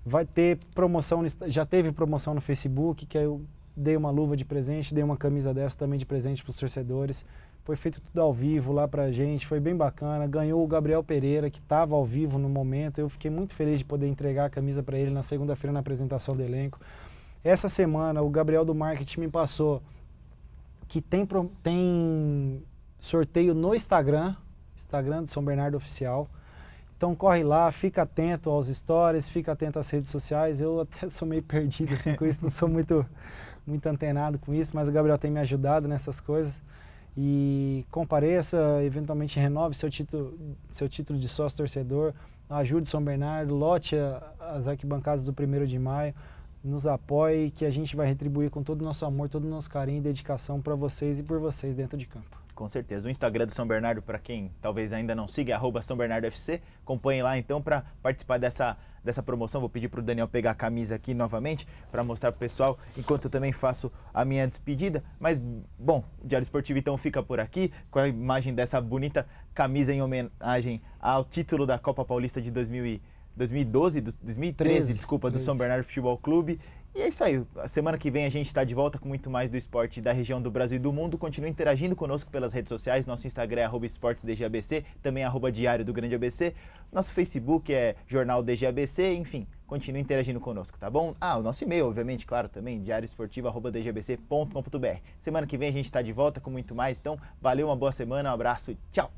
Vai ter promoção, já teve promoção no Facebook, que eu dei uma luva de presente, dei uma camisa dessa também de presente para os torcedores. Foi feito tudo ao vivo lá pra gente, foi bem bacana. Ganhou o Gabriel Pereira, que estava ao vivo no momento. Eu fiquei muito feliz de poder entregar a camisa para ele na segunda-feira na apresentação do elenco. Essa semana, o Gabriel do marketing me passou que tem sorteio no Instagram do São Bernardo Oficial. Então corre lá, fica atento aos stories, fica atento às redes sociais. Eu até sou meio perdido assim, com isso, não sou muito antenado com isso, mas o Gabriel tem me ajudado nessas coisas. E compareça, eventualmente renove seu título de sócio torcedor, ajude São Bernardo, lote as arquibancadas do 1º de maio, nos apoie, que a gente vai retribuir com todo o nosso amor, todo o nosso carinho e dedicação para vocês e por vocês dentro de campo. Com certeza. O Instagram do São Bernardo, para quem talvez ainda não siga, é @SãoBernardoFC. Acompanhe lá então para participar dessa promoção. Vou pedir para o Daniel pegar a camisa aqui novamente para mostrar para o pessoal, enquanto eu também faço a minha despedida. Mas, bom, o Diário Esportivo então fica por aqui, com a imagem dessa bonita camisa em homenagem ao título da Copa Paulista de 2013, desculpa, do São Bernardo Futebol Clube. E é isso aí, a semana que vem a gente está de volta com muito mais do esporte da região do Brasil e do mundo. Continue interagindo conosco pelas redes sociais, nosso Instagram é @esportesdgabc, também @Diário do Grande ABC, nosso Facebook é Jornal DGABC, enfim, continue interagindo conosco, tá bom? O nosso e-mail, obviamente, claro, também, diarioesportivo@dgabc.com.br. Semana que vem a gente está de volta com muito mais, então valeu, uma boa semana, um abraço, tchau!